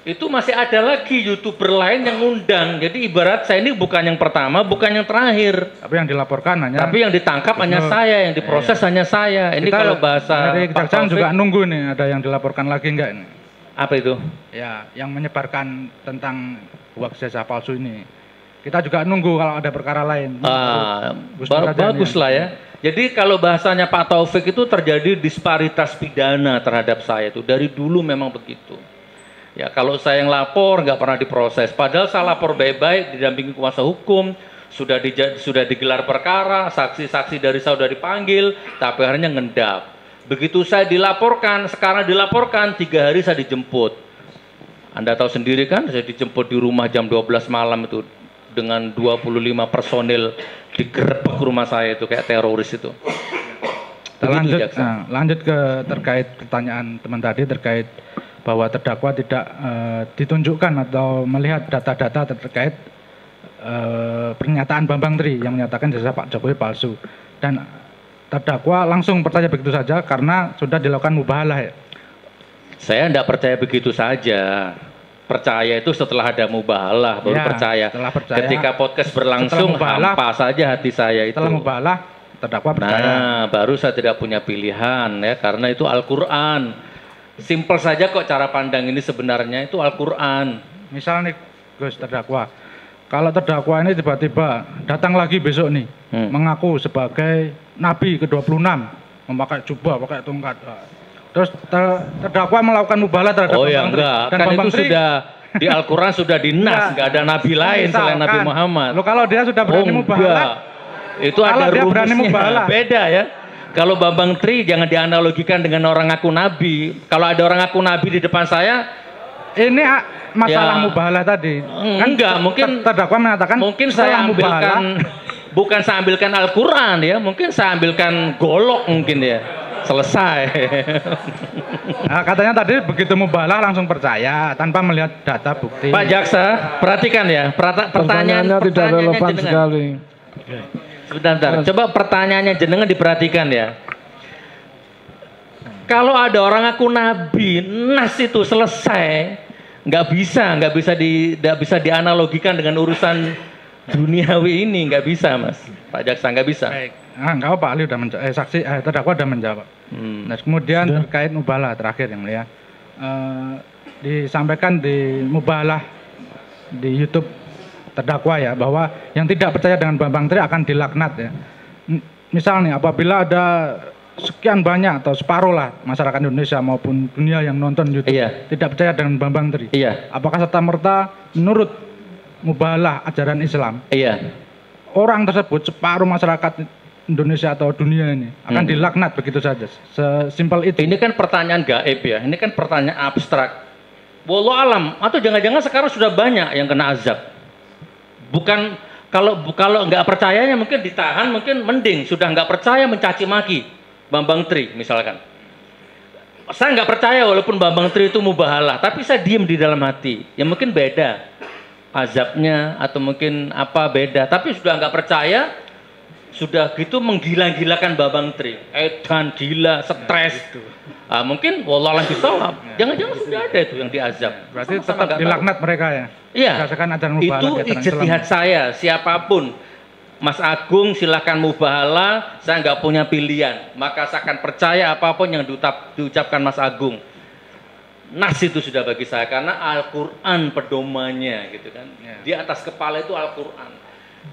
itu masih ada lagi YouTuber lain yang ngundang. Jadi ibarat saya ini bukan yang pertama, bukan yang terakhir. Tapi yang dilaporkan hanya. Tapi yang ditangkap hanya saya, yang diproses hanya saya. Ini Kita kalau bahasa dari kejaksaan juga nunggu nih, ada yang dilaporkan lagi enggak ini? Apa itu? Ya, yang menyebarkan tentang hoax ijazah palsu ini. Kita juga nunggu kalau ada perkara lain. Bagus lah ya. Jadi kalau bahasanya Pak Taufik itu terjadi disparitas pidana terhadap saya itu. Dari dulu memang begitu. Ya kalau saya yang lapor nggak pernah diproses. Padahal saya lapor baik-baik, didampingi kuasa hukum, sudah digelar perkara, saksi-saksi dari saya sudah dipanggil, tapi akhirnya ngendap. Begitu saya dilaporkan, sekarang dilaporkan, 3 hari saya dijemput. Anda tahu sendiri kan, saya dijemput di rumah jam 12 malam itu dengan 25 personil digerebek rumah saya itu kayak teroris itu. Lanjut ke terkait pertanyaan teman tadi terkait bahwa terdakwa tidak ditunjukkan atau melihat data-data terkait pernyataan Bambang Tri yang menyatakan jasa Pak Jokowi palsu, dan terdakwa langsung percaya begitu saja karena sudah dilakukan mubahalah ya. Saya tidak percaya begitu saja. Percaya itu setelah ada mubahalah baru percaya. Ketika podcast berlangsung hampa saja hati saya itu. Setelah mubahalah terdakwa percaya. Baru saya tidak punya pilihan ya, karena itu Al-Qur'an. Simpel saja kok cara pandang ini, sebenarnya itu Al-Qur'an. Misalnya nih Gus, terdakwa, kalau terdakwa ini tiba-tiba datang lagi besok nih, mengaku sebagai Nabi ke-26, memakai jubah, pakai tongkat, terus terdakwa melakukan mubahalah terhadap Bambang Tri. Dan kan Bambang itu Tri, sudah di Al-Quran sudah dinas, nggak ada Nabi lain selain Nabi Muhammad. Loh, kalau dia sudah berani mubahalah, itu ada rumusnya, beda ya. Kalau Bambang Tri jangan dianalogikan dengan orang ngaku Nabi. Kalau ada orang ngaku Nabi di depan saya, ini masalah mubahalah tadi. Enggak, mungkin terdakwa mengatakan mungkin saya ambilkan, bukan saya ambilkan Al-Quran ya, mungkin saya ambilkan golok mungkin ya. Selesai. Nah, katanya tadi begitu mubahalah langsung percaya tanpa melihat data bukti. Pak Jaksa, perhatikan ya, pertanyaannya tidak relevan sekali. Sebentar, coba pertanyaannya jenengan diperhatikan ya. Kalau ada orang ngaku Nabi, nas itu selesai, nggak bisa dianalogikan dengan urusan duniawi ini, nggak bisa Mas, Pak Jaksa, nggak bisa. Baik. Nggak apa, Pak Ali udah menjawab, terdakwa udah menjawab. Nah, kemudian terkait mubahalah terakhir yang mulia, disampaikan di mubahalah di YouTube terdakwa ya, bahwa yang tidak percaya dengan Bambang Tri akan dilaknat ya. Misal nih, apabila ada sekian banyak atau separuh lah masyarakat Indonesia maupun dunia yang nonton YouTube tidak percaya dengan Bambang Tri. Apakah serta-merta menurut mubahalah ajaran Islam? Orang tersebut separuh masyarakat Indonesia atau dunia ini akan dilaknat begitu saja. Sesimpel itu. Ini kan pertanyaan gaib ya. Ini kan pertanyaan abstrak. Wallahu alam, atau jangan-jangan sekarang sudah banyak yang kena azab. Bukan kalau nggak percayanya mungkin ditahan, mungkin mending sudah nggak percaya mencaci maki Bambang Tri misalkan. Saya nggak percaya walaupun Bambang Tri itu mubahalah, tapi saya diem di dalam hati. Ya mungkin beda azabnya atau mungkin apa beda, tapi sudah nggak percaya, sudah gitu menggila-gilakan Bambang Tri, edan, gila, stres. Mungkin wallahualam bisawab. Jangan-jangan sudah ada itu yang diazab. Berarti tetap dilaknat mereka ya? Iya. Itu ijtihad saya, siapapun. Mas Agung silahkan mubahalah, saya nggak punya pilihan. Maka saya akan percaya apapun yang diucapkan Mas Agung. Nas itu sudah bagi saya, karena Al-Quran pedomannya gitu kan. Di atas kepala itu Al-Quran.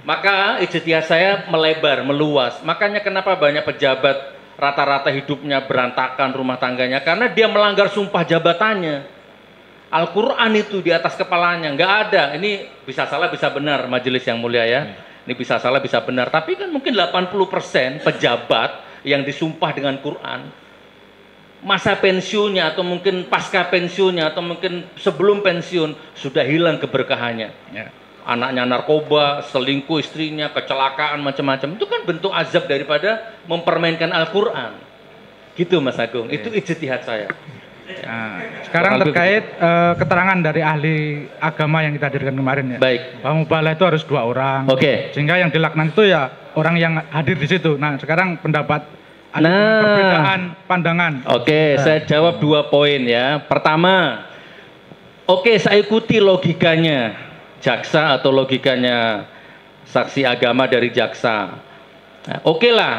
Maka ijtihad saya melebar, meluas. Makanya kenapa banyak pejabat rata-rata hidupnya berantakan rumah tangganya, karena dia melanggar sumpah jabatannya. Al-Quran itu di atas kepalanya, nggak ada. Ini bisa salah bisa benar majelis yang mulia ya. Ini bisa salah bisa benar, tapi kan mungkin 80% pejabat yang disumpah dengan Quran masa pensiunnya atau mungkin pasca pensiunnya atau mungkin sebelum pensiun sudah hilang keberkahannya. Anaknya narkoba, selingkuh istrinya, kecelakaan macam-macam. Itu kan bentuk azab daripada mempermainkan Al-Quran. Gitu Mas Agung, itu ijtihad saya. Nah, sekarang terkait keterangan dari ahli agama yang kita hadirkan kemarin ya. Baik. Bahwa mubahalah itu harus 2 orang. Sehingga yang dilaknat itu ya orang yang hadir di situ. Nah, sekarang pendapat perbedaan pandangan. Saya jawab 2 poin ya. Pertama, saya ikuti logikanya jaksa atau logikanya saksi agama dari jaksa. Nah, lah,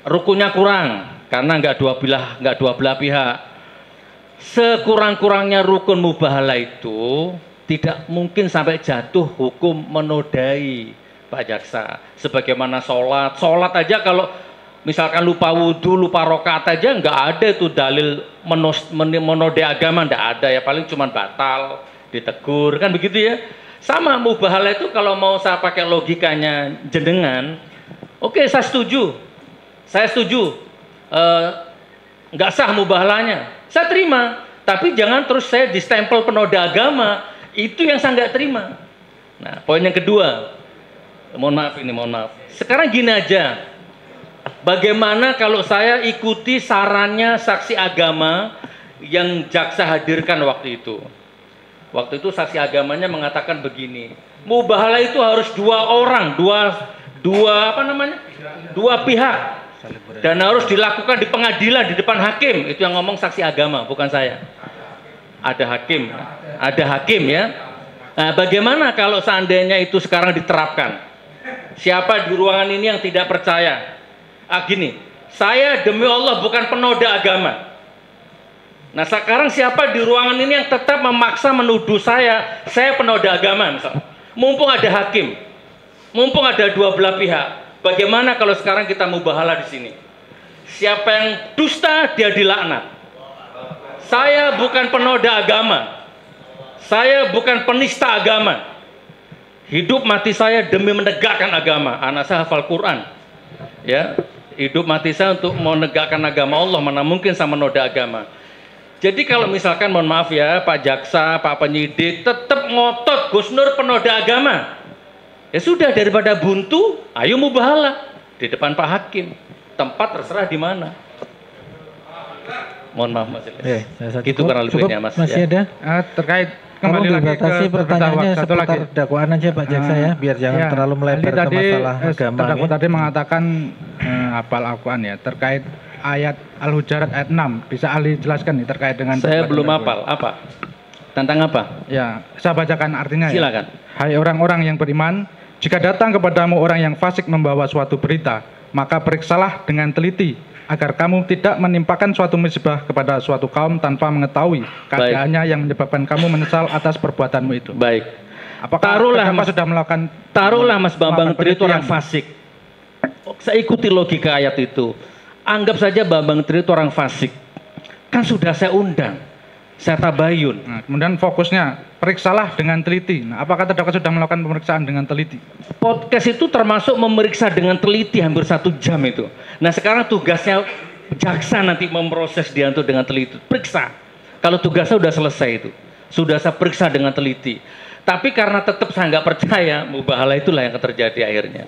rukunnya kurang karena nggak dua belah pihak. Sekurang-kurangnya rukun mubahalah itu tidak mungkin sampai jatuh hukum menodai Pak Jaksa. Sebagaimana sholat aja kalau misalkan lupa wudhu, lupa rokaat aja nggak ada itu dalil menodai agama, nggak ada ya, paling cuma batal, ditegur kan begitu ya. Sama mubahalah itu kalau mau saya pakai logikanya jenengan, saya setuju, nggak sah mubahalahnya. Saya terima, tapi jangan terus saya distempel penoda agama. Itu yang saya nggak terima. Nah, poin yang kedua, mohon maaf. Sekarang gini aja, bagaimana kalau saya ikuti sarannya saksi agama yang jaksa hadirkan waktu itu? Waktu itu saksi agamanya mengatakan begini, mubahalah itu harus 2 orang, dua pihak. Dan harus dilakukan di pengadilan, di depan hakim. Itu yang ngomong saksi agama, bukan saya. Ada hakim ya. Nah, bagaimana kalau seandainya itu sekarang diterapkan? Siapa di ruangan ini yang tidak percaya? Gini, saya demi Allah bukan penoda agama. Nah, sekarang siapa di ruangan ini yang tetap memaksa menuduh saya penoda agama misalnya? Mumpung ada hakim, mumpung ada 2 belah pihak. Bagaimana kalau sekarang kita mubahalah di sini? Siapa yang dusta dia dilaknat. Saya bukan penoda agama. Saya bukan penista agama. Hidup mati saya demi menegakkan agama. Anak saya hafal Quran. Ya, hidup mati saya untuk menegakkan agama Allah. Mana mungkin saya menoda agama. Jadi kalau misalkan mohon maaf ya Pak Jaksa, Pak Penyidik tetap ngotot Gus Nur penoda agama. Ya sudah, daripada buntu, ayo mubahalah di depan Pak Hakim. Tempat terserah di mana. Mohon maaf Mas. Gitu kurang lebihnya Mas. Masih ada? Terkait kembali lagi ke pertanyaannya seputar dakwaan aja Pak Jaksa ya, biar jangan terlalu melebar ke masalah agama. Terdakwa tadi mengatakan hafal Al-Quran ya, terkait ayat Al-Hujurat ayat 6. Bisa ahli jelaskan nih terkait dengan... Saya belum hafal. Apa? Tentang apa? Ya, saya bacakan artinya. Silakan. Hai orang-orang yang beriman, jika datang kepadamu orang yang fasik membawa suatu berita, maka periksalah dengan teliti, agar kamu tidak menimpakan suatu musibah kepada suatu kaum tanpa mengetahui keadaannya yang menyebabkan kamu menyesal atas perbuatanmu itu. Baik. Apakah sudah melakukan... Taruhlah Mas Bambang Tri itu orang fasik. Saya ikuti logika ayat itu. Anggap saja Bambang Tri itu orang fasik. Kan sudah saya undang, saya tabayun. Nah, kemudian fokusnya periksalah dengan teliti. Nah, apakah terdakwa sudah melakukan pemeriksaan dengan teliti? Podcast itu termasuk memeriksa dengan teliti hampir 1 jam itu. Nah sekarang tugasnya jaksa nanti memproses dia untuk dengan teliti. Periksa. Kalau tugasnya sudah selesai itu. Sudah saya periksa dengan teliti. Tapi karena tetap saya nggak percaya, mubahalah itulah yang terjadi akhirnya.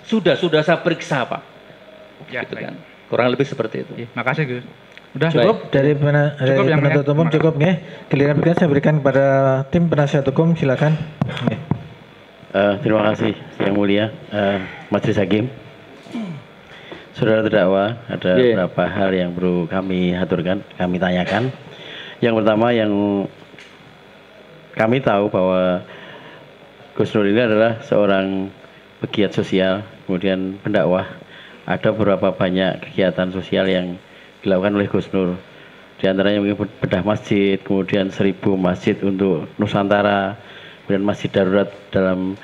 Sudah saya periksa Pak. Ya, gitu kan. Kurang lebih seperti itu. Makasih Gus. Udah Cukup dari penuntut umum cukup nggih. Giliran berikutnya saya berikan kepada tim penasihat hukum, silakan. Terima kasih Yang Mulia Majelis Hakim. Saudara terdakwa, ada beberapa hal yang perlu kami aturkan, kami tanyakan. Yang pertama yang kami tahu bahwa Gus Nur ini adalah seorang pegiat sosial, kemudian pendakwah. Ada beberapa banyak kegiatan sosial yang dilakukan oleh Gus Nur. Di antaranya mungkin bedah masjid, kemudian 1000 masjid untuk Nusantara, kemudian masjid darurat dalam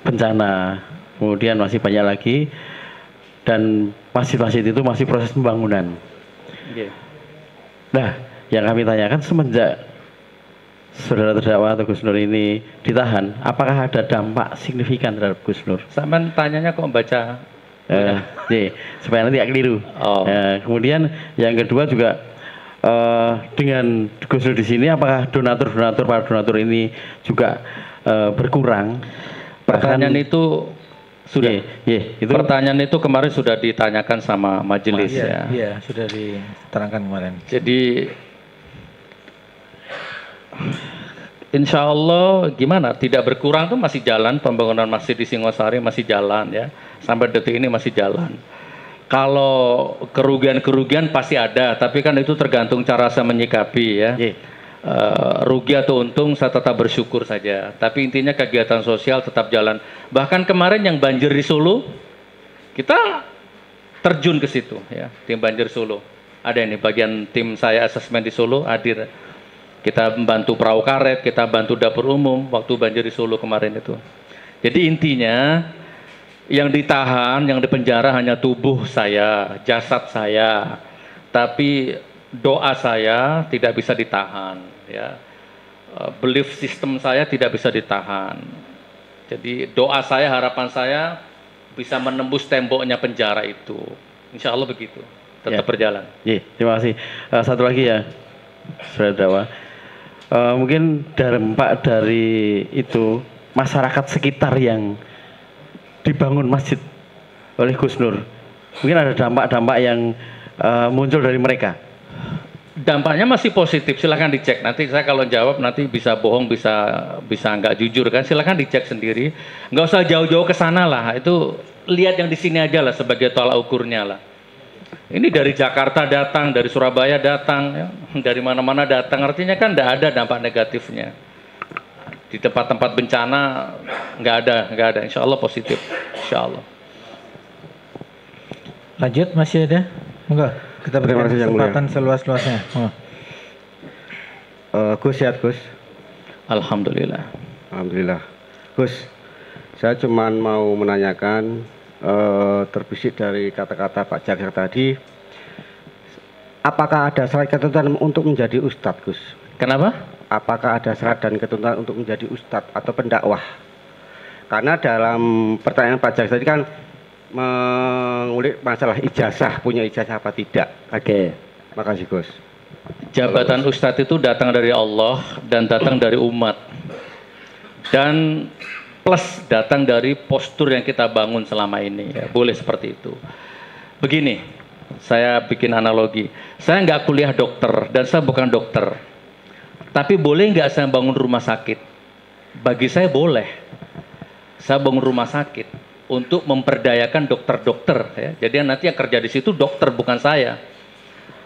bencana, kemudian masih banyak lagi, dan masjid-masjid itu masih proses pembangunan. Nah, yang kami tanyakan semenjak saudara terdakwa atau Gus Nur ini ditahan, apakah ada dampak signifikan terhadap Gus Nur? Sampean tanyanya kok baca? Supaya nanti tidak keliru. Kemudian yang kedua juga dengan Gus Nur di sini, apakah para donatur ini juga berkurang? Pertanyaan itu sudah. Itu pertanyaan itu kemarin sudah ditanyakan sama majelis ya. Iya, sudah diterangkan kemarin. Jadi insya Allah gimana? Tidak berkurang tuh masih jalan, pembangunan masjid di Singosari masih jalan ya. Sampai detik ini masih jalan. Kalau kerugian-kerugian pasti ada, tapi kan itu tergantung cara saya menyikapi ya. Rugi atau untung saya tetap bersyukur saja. Tapi intinya kegiatan sosial tetap jalan. Bahkan kemarin yang banjir di Solo, kita terjun ke situ ya, tim banjir Solo. Ada ini bagian tim saya asesmen di Solo hadir. Kita membantu perahu karet, kita bantu dapur umum waktu banjir di Solo kemarin itu. Jadi intinya yang ditahan, yang dipenjara hanya tubuh saya, jasad saya. Tapi doa saya tidak bisa ditahan ya. Belief system saya tidak bisa ditahan. Jadi doa saya, harapan saya bisa menembus temboknya penjara itu. Insya Allah begitu. Tetap berjalan. Terima kasih. Satu lagi ya, saudara terdakwa. Mungkin dampak dari itu masyarakat sekitar yang dibangun masjid oleh Gus Nur, mungkin ada dampak-dampak yang muncul dari mereka. Dampaknya masih positif, silahkan dicek. Nanti saya kalau jawab nanti bisa bohong, bisa nggak jujur kan, silahkan dicek sendiri. Nggak usah jauh-jauh ke sana lah, itu lihat yang di sini aja lah sebagai tolak ukurnya lah. Ini dari Jakarta datang, dari Surabaya datang, ya, dari mana-mana datang, artinya kan nggak ada dampak negatifnya. Di tempat-tempat bencana nggak ada, insya Allah positif, insya Allah. Lanjut, masih ada? Enggak, kita berikan kesempatan seluas-luasnya. Gus, sehat Gus? Alhamdulillah. Alhamdulillah. Gus, saya cuma mau menanyakan, terbesit dari kata-kata Pak Jaksa tadi, apakah ada syarat ketentuan untuk menjadi ustadz, Gus? Kenapa? Apakah ada syarat dan ketentuan untuk menjadi ustadz atau pendakwah? Karena dalam pertanyaan Pak Jaksa tadi kan mengulik masalah ijazah, punya ijazah apa tidak. Oke, makasih Gus. Jabatan ustadz itu datang dari Allah dan datang dari umat. Dan plus datang dari postur yang kita bangun selama ini. Ya, boleh seperti itu. Begini, saya bikin analogi. Saya nggak kuliah dokter dan saya bukan dokter. Tapi boleh nggak saya bangun rumah sakit? Bagi saya boleh. Saya bangun rumah sakit untuk memperdayakan dokter-dokter. Ya. Jadi nanti yang kerja di situ dokter, bukan saya.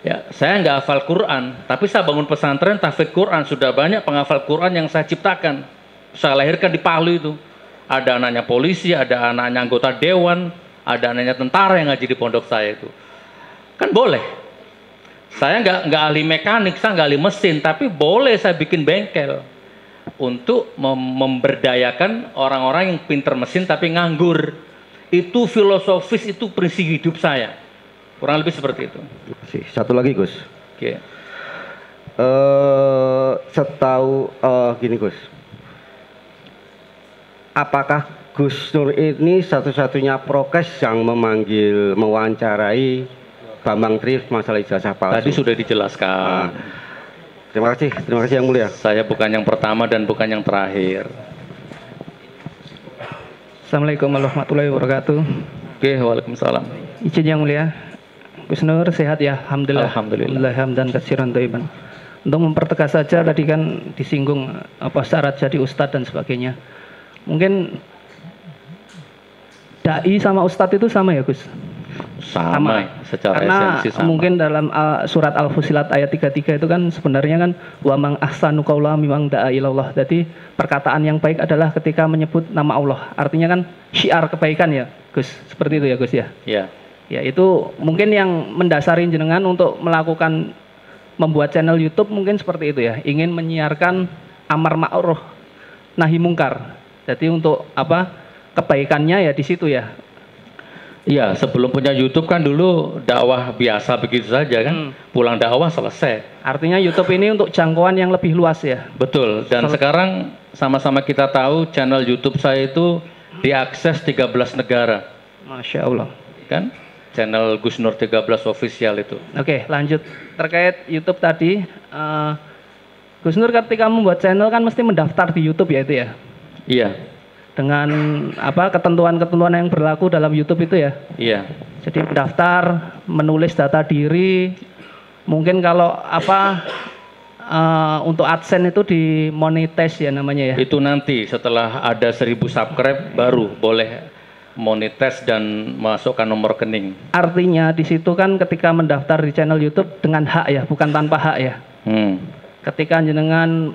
Ya, saya nggak hafal Quran, tapi saya bangun pesantren tahfidz Quran. Sudah banyak penghafal Quran yang saya ciptakan. Saya lahirkan di Palu itu. Ada anaknya polisi, ada anaknya anggota dewan, ada anaknya tentara yang ngaji di pondok saya itu. Kan boleh. Saya nggak ahli mekanik, saya nggak ahli mesin, tapi boleh saya bikin bengkel untuk memberdayakan orang-orang yang pinter mesin tapi nganggur. Itu filosofis, itu prinsip hidup saya. Kurang lebih seperti itu. Satu lagi Gus. Oke. Gini Gus. Apakah Gus Nur ini satu-satunya prokes yang mewawancarai Bambang Tri masalah ijazah palsu? Tadi sudah dijelaskan. Terima kasih yang mulia. Saya bukan yang pertama dan bukan yang terakhir. Assalamualaikum warahmatullahi wabarakatuh. Oke, waalaikumsalam. Izin yang mulia, Gus Nur sehat ya? Alhamdulillah. Alhamdulillah. Hamdan katsiran thayyiban. Untuk mempertegas saja, tadi kan disinggung apa syarat jadi ustadz dan sebagainya. Mungkin dai sama ustadz itu sama ya Gus? Sama. Secara karena esensi sama. Mungkin dalam surat Al-Fusilat ayat 33 itu kan sebenarnya kan wa mang ahsanu qaula mimman da'a ilallah. Jadi perkataan yang baik adalah ketika menyebut nama Allah. Artinya kan syiar kebaikan ya Gus. Seperti itu ya Gus ya? Iya. Ya itu mungkin yang mendasari jenengan untuk melakukan membuat channel YouTube mungkin seperti itu ya. Ingin menyiarkan amar ma'ruf nahi mungkar. Jadi untuk apa? Kebaikannya ya di situ ya. Iya, sebelum punya YouTube kan dulu dakwah biasa begitu saja kan. Pulang dakwah selesai. Artinya YouTube ini untuk jangkauan yang lebih luas ya. Betul. Dan sekarang sama-sama kita tahu channel YouTube saya itu diakses 13 negara. Masya Allah. Kan? Channel Gus Nur 13 official itu. Oke, lanjut. Terkait YouTube tadi, Gus Nur ketika membuat channel kan mesti mendaftar di YouTube ya itu ya? Iya. Dengan apa ketentuan-ketentuan yang berlaku dalam YouTube itu ya? Iya. Jadi mendaftar, menulis data diri, mungkin kalau apa untuk AdSense itu dimonetize ya namanya ya? Itu nanti setelah ada 1000 subscribe baru boleh monetize dan masukkan nomor rekening. Artinya di situ kan ketika mendaftar di channel YouTube dengan hak ya, bukan tanpa hak ya? Ketika jenengan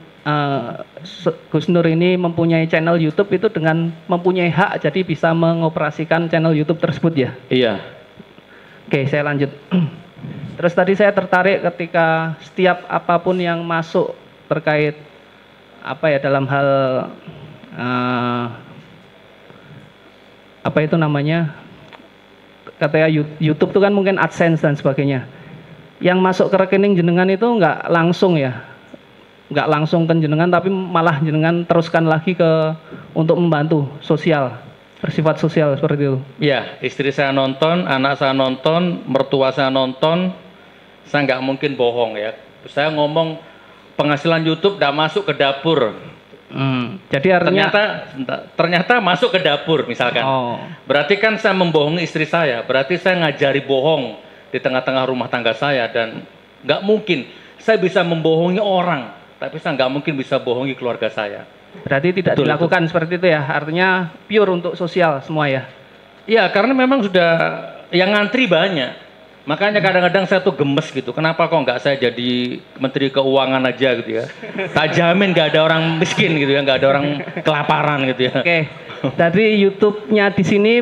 Gus Nur ini mempunyai channel YouTube itu dengan mempunyai hak, jadi bisa mengoperasikan channel YouTube tersebut ya? Iya. Oke, saya lanjut. Terus tadi saya tertarik ketika setiap apapun yang masuk terkait apa ya dalam hal apa itu namanya, katanya YouTube itu kan mungkin AdSense dan sebagainya. Yang masuk ke rekening jenengan itu nggak langsung ya? Nggak langsung ke jenengan, tapi malah jenengan teruskan lagi untuk membantu sosial, bersifat sosial seperti itu. Iya, istri saya nonton, anak saya nonton, mertua saya nonton, saya nggak mungkin bohong ya. Saya ngomong penghasilan YouTube nggak masuk ke dapur. Jadi artinya ternyata masuk ke dapur misalkan. Berarti kan saya membohongi istri saya, berarti saya ngajari bohong di tengah-tengah rumah tangga saya, dan nggak mungkin saya bisa membohongi orang. Tapi saya nggak mungkin bisa bohongi keluarga saya. Berarti tidak dilakukan seperti itu ya? Artinya pure untuk sosial semua ya? Iya, karena memang sudah yang ngantri banyak. Makanya kadang-kadang saya tuh gemes gitu. Kenapa kok nggak saya jadi Menteri Keuangan aja gitu ya? Tak jamin nggak ada orang miskin gitu ya, nggak ada orang kelaparan gitu ya. Oke. Jadi YouTube-nya di sini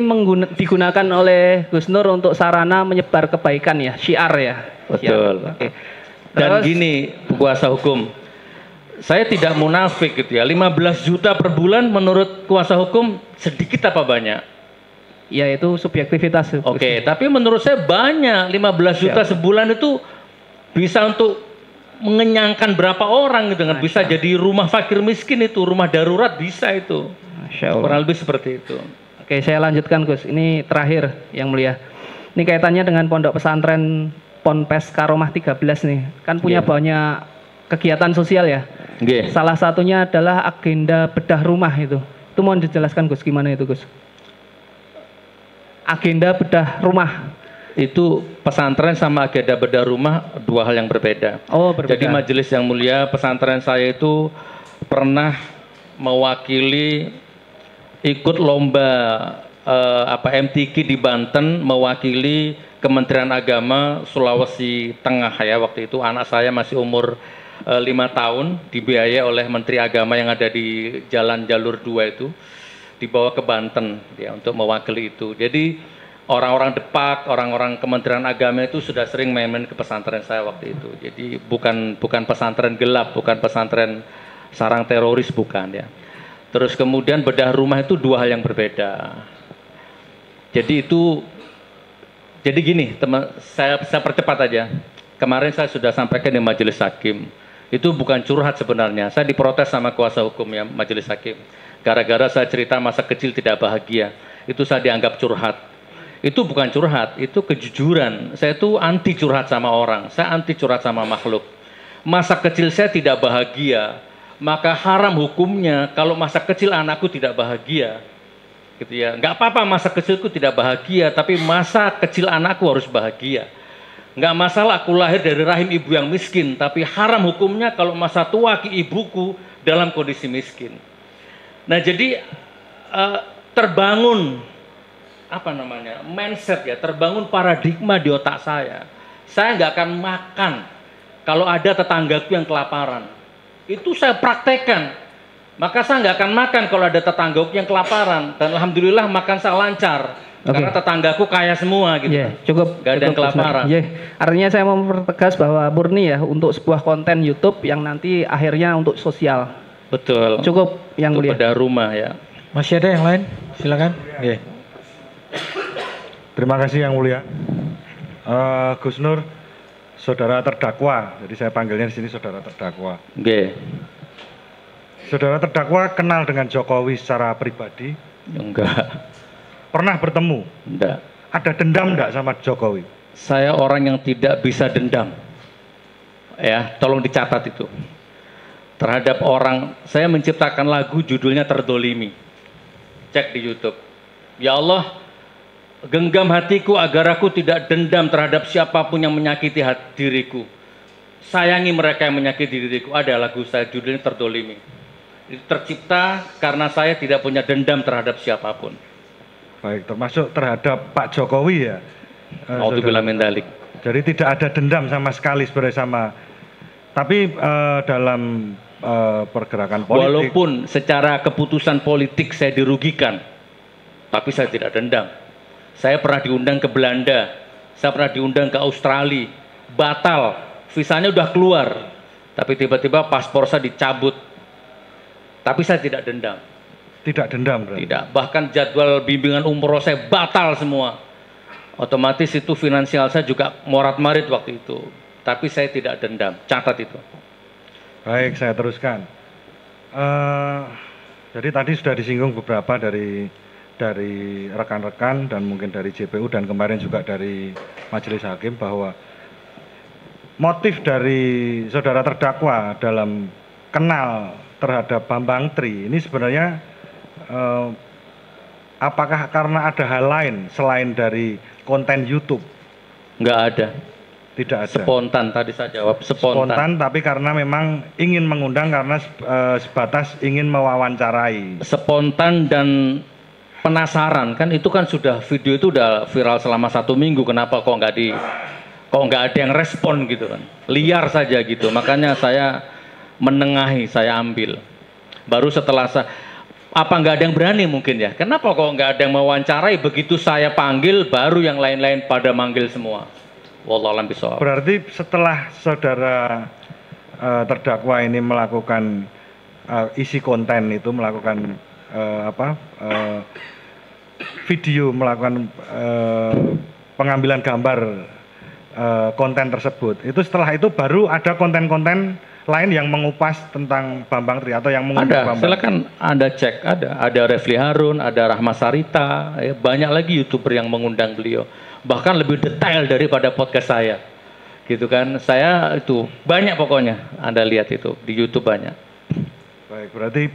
digunakan oleh Gus Nur untuk sarana menyebar kebaikan ya, syiar ya. Betul. Oke. Dan gini, kuasa hukum. Saya tidak munafik gitu ya, 15 juta per bulan menurut kuasa hukum sedikit apa banyak? Ya itu subjektivitas. Oke, tapi menurut saya banyak. 15 juta sebulan itu bisa untuk mengenyangkan berapa orang gitu kan. Bisa jadi rumah fakir miskin itu, rumah darurat bisa itu. Masya Allah. Kurang lebih seperti itu. Oke, saya lanjutkan Gus. Ini terakhir yang mulia. Ini kaitannya dengan pondok pesantren Ponpes Karomah 13 nih. Kan punya banyak kegiatan sosial ya. Salah satunya adalah agenda bedah rumah itu. Itu mohon dijelaskan Gus, gimana itu Gus? Agenda bedah rumah. Itu pesantren sama agenda bedah rumah dua hal yang berbeda. Oh, berbeda. Jadi majelis yang mulia, pesantren saya itu pernah mewakili ikut lomba MTQ di Banten, mewakili Kementerian Agama Sulawesi Tengah ya. Waktu itu anak saya masih umur 5 tahun, dibiayai oleh Menteri Agama yang ada di Jalan Jalur 2 itu, dibawa ke Banten ya untuk mewakili itu. Jadi orang-orang Depak, orang-orang Kementerian Agama itu sudah sering main-main ke pesantren saya waktu itu. Jadi bukan pesantren gelap, bukan pesantren sarang teroris, bukan ya. Terus kemudian bedah rumah itu dua hal yang berbeda. Jadi itu, jadi gini teman, saya percepat aja. Kemarin saya sudah sampaikan di majelis hakim, itu bukan curhat sebenarnya. Saya diprotes sama kuasa hukumnya majelis hakim. Gara-gara saya cerita masa kecil tidak bahagia, itu saya dianggap curhat. Itu bukan curhat, itu kejujuran. Saya itu anti curhat sama orang, saya anti curhat sama makhluk. Masa kecil saya tidak bahagia, maka haram hukumnya kalau masa kecil anakku tidak bahagia. Gitu ya. Nggak apa-apa masa kecilku tidak bahagia, tapi masa kecil anakku harus bahagia. Nggak masalah aku lahir dari rahim ibu yang miskin, tapi haram hukumnya kalau masa tua ibuku dalam kondisi miskin. Nah jadi terbangun apa namanya mindset ya, terbangun paradigma di otak saya. Saya nggak akan makan kalau ada tetanggaku yang kelaparan. Itu saya praktekkan. Maka saya nggak akan makan kalau ada tetanggaku yang kelaparan. Dan alhamdulillah makan saya lancar. Karena tetanggaku kaya semua gitu. Cukup. Gak ada yang kelaparan. Artinya saya mau mempertegas bahwa murni ya untuk sebuah konten YouTube yang nanti akhirnya untuk sosial. Betul. Cukup yang mulia. Pada rumah ya. Masih ada yang lain? Silakan. Terima kasih yang mulia. Gus Nur, saudara terdakwa. Jadi saya panggilnya di sini saudara terdakwa. Saudara terdakwa kenal dengan Jokowi secara pribadi? Enggak. Pernah bertemu? Enggak. Ada dendam enggak sama Jokowi? Saya orang yang tidak bisa dendam. Ya, tolong dicatat itu. Terhadap orang, saya menciptakan lagu judulnya Terdolimi. Cek di YouTube. Ya Allah, genggam hatiku agar aku tidak dendam terhadap siapapun yang menyakiti diriku. Sayangi mereka yang menyakiti diriku. Ada lagu saya judulnya Terdolimi. Itu tercipta karena saya tidak punya dendam terhadap siapapun. Baik, termasuk terhadap Pak Jokowi ya. Auzubillah min dzalik. Jadi tidak ada dendam sama sekali sebenarnya sama. Tapi dalam pergerakan politik. Walaupun secara keputusan politik saya dirugikan, tapi saya tidak dendam. Saya pernah diundang ke Belanda, saya pernah diundang ke Australia, batal, visanya udah keluar, tapi tiba-tiba paspor saya dicabut. Tapi saya tidak dendam. Tidak dendam berarti? Tidak, bahkan jadwal bimbingan umroh saya batal semua. Otomatis itu finansial saya juga morat-marit waktu itu. Tapi saya tidak dendam, catat itu. Baik, saya teruskan. Jadi tadi sudah disinggung beberapa dari rekan-rekan dan mungkin dari JPU dan kemarin juga dari Majelis Hakim bahwa motif dari saudara terdakwa dalam kenal terhadap Bambang Tri ini sebenarnya apakah karena ada hal lain selain dari konten YouTube? Nggak ada. Tidak ada. Spontan tadi saya jawab, spontan. Spontan tapi karena memang ingin mengundang karena sebatas ingin mewawancarai. Spontan dan penasaran kan itu kan sudah video itu udah viral selama 1 minggu, kenapa kok nggak ada yang respon gitu kan? Liar saja gitu. Makanya saya menengahi, saya ambil. Baru setelah apa nggak ada yang berani mungkin ya? Kenapa kok nggak ada yang mewawancarai? Begitu saya panggil, baru yang lain-lain pada manggil semua. Wallahualam bishawab. Berarti setelah saudara terdakwa ini melakukan isi konten itu, melakukan video, melakukan pengambilan gambar konten tersebut, itu setelah itu baru ada konten-konten lain yang mengupas tentang Bambang Tri atau yang mengundang Bambang? Silakan Anda cek, ada Refli Harun, ada Rahma Sarita, ya, banyak lagi YouTuber yang mengundang beliau, bahkan lebih detail daripada podcast saya, gitu kan? Saya itu banyak pokoknya, Anda lihat itu di YouTube banyak. Baik, berarti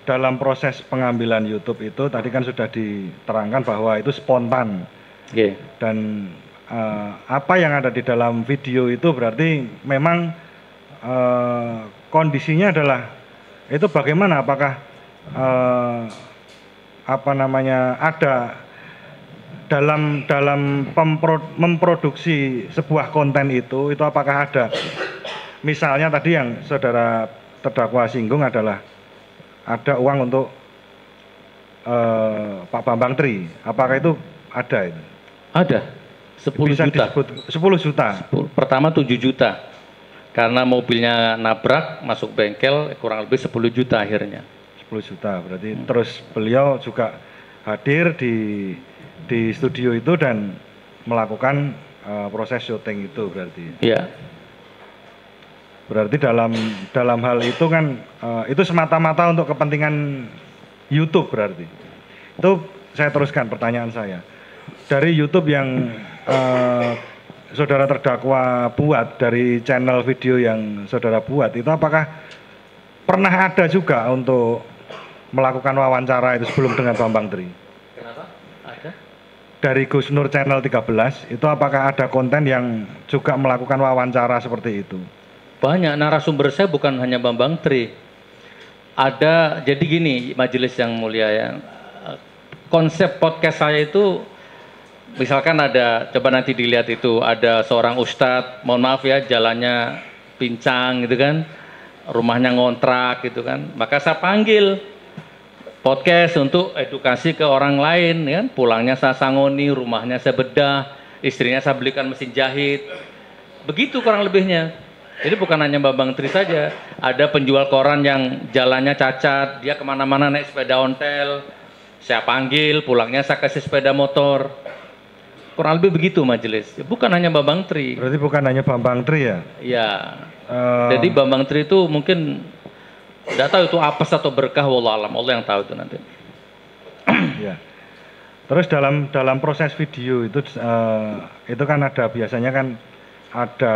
dalam proses pengambilan YouTube itu tadi kan sudah diterangkan bahwa itu spontan, dan apa yang ada di dalam video itu berarti memang kondisinya adalah itu bagaimana, apakah ada dalam memproduksi sebuah konten itu apakah ada misalnya tadi yang saudara terdakwa singgung adalah ada uang untuk Pak Bambang Tri, apakah itu ada itu? Ada, 10 bisa juta. Disebut 10 juta. Pertama 7 juta. Karena mobilnya nabrak, masuk bengkel, kurang lebih 10 juta akhirnya. 10 juta, berarti terus beliau juga hadir di studio itu dan melakukan proses syuting itu berarti. Iya. Berarti dalam hal itu kan itu semata-mata untuk kepentingan YouTube berarti. Itu saya teruskan pertanyaan saya. Dari YouTube yang saudara terdakwa buat, dari channel video yang saudara buat, itu apakah pernah ada juga untuk melakukan wawancara itu sebelum dengan Bambang Tri? Kenapa? Ada? Dari Gus Nur channel 13, itu apakah ada konten yang juga melakukan wawancara seperti itu? Banyak, narasumber saya bukan hanya Bambang Tri. Ada, jadi gini majelis yang mulia ya, konsep podcast saya itu, misalkan ada, coba nanti dilihat itu, ada seorang ustadz, mohon maaf ya, jalannya pincang gitu kan, rumahnya ngontrak gitu kan, maka saya panggil podcast untuk edukasi ke orang lain, kan? Pulangnya saya sangoni, rumahnya saya bedah, istrinya saya belikan mesin jahit, begitu kurang lebihnya. Jadi bukan hanya Bambang Tri saja, ada penjual koran yang jalannya cacat, dia kemana-mana naik sepeda ontel, saya panggil, pulangnya saya kasih sepeda motor. Kurang lebih begitu majelis. Bukan hanya Bambang Tri. Berarti bukan hanya Bambang Tri ya? Iya. Jadi Bambang Tri itu mungkin tidak tahu itu apes atau berkah, wallah alam, Allah yang tahu itu nanti. Ya. Terus dalam proses video itu kan ada biasanya kan ada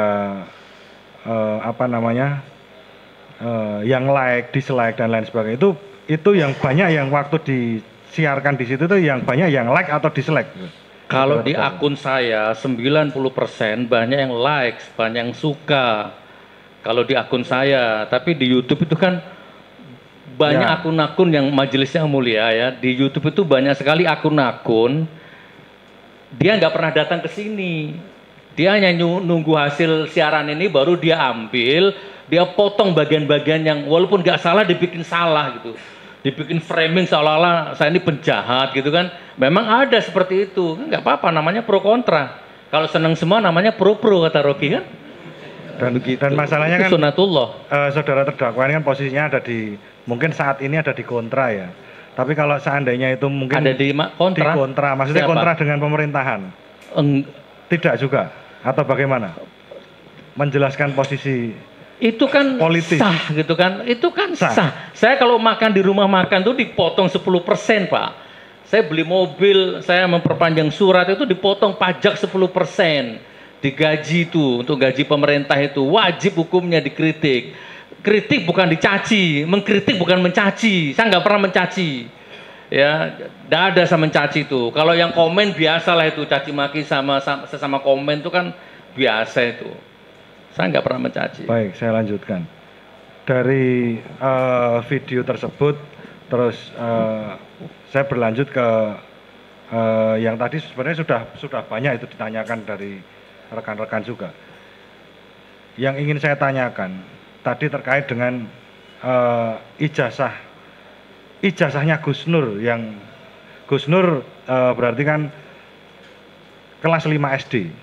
yang like, dislike dan lain sebagainya. Itu yang banyak yang waktu disiarkan di situ tuh yang banyak yang like atau dislike. Kalau di akun saya 90% banyak yang like, banyak yang suka. Kalau di akun saya, tapi di YouTube itu kan banyak akun-akun yang majelisnya mulia ya. Di YouTube itu banyak sekali akun-akun dia nggak pernah datang ke sini. Dia hanya nunggu hasil siaran ini baru dia ambil, dia potong bagian-bagian yang walaupun nggak salah dibikin salah gitu. Dibikin framing seolah-olah saya ini penjahat gitu kan. Memang ada seperti itu, nggak apa-apa, namanya pro kontra. Kalau senang semua namanya pro-pro kata Rocky kan. Dan masalahnya kan sunatullah. Saudara terdakwa ini kan posisinya ada di, mungkin saat ini ada di kontra ya. Tapi kalau seandainya itu mungkin ada di kontra. Di kontra, maksudnya siapa? Kontra dengan pemerintahan. Tidak juga atau bagaimana? Menjelaskan posisi itu kan politis. Sah gitu kan. Itu kan sah. Saya kalau makan di rumah makan tuh dipotong 10%, Pak. Saya beli mobil, saya memperpanjang surat itu dipotong pajak 10%. Digaji itu, untuk gaji pemerintah itu wajib hukumnya dikritik. Kritik bukan dicaci, mengkritik bukan mencaci. Saya nggak pernah mencaci. Ya, tidak ada saya mencaci itu. Kalau yang komen biasalah itu, caci maki sesama komen itu kan biasa itu. Saya nggak pernah mencaci. Baik, saya lanjutkan. Dari video tersebut, terus saya berlanjut ke yang tadi sebenarnya sudah banyak itu ditanyakan dari rekan-rekan juga. Yang ingin saya tanyakan tadi terkait dengan ijazahnya Gus Nur, yang Gus Nur berarti kan kelas 5 SD.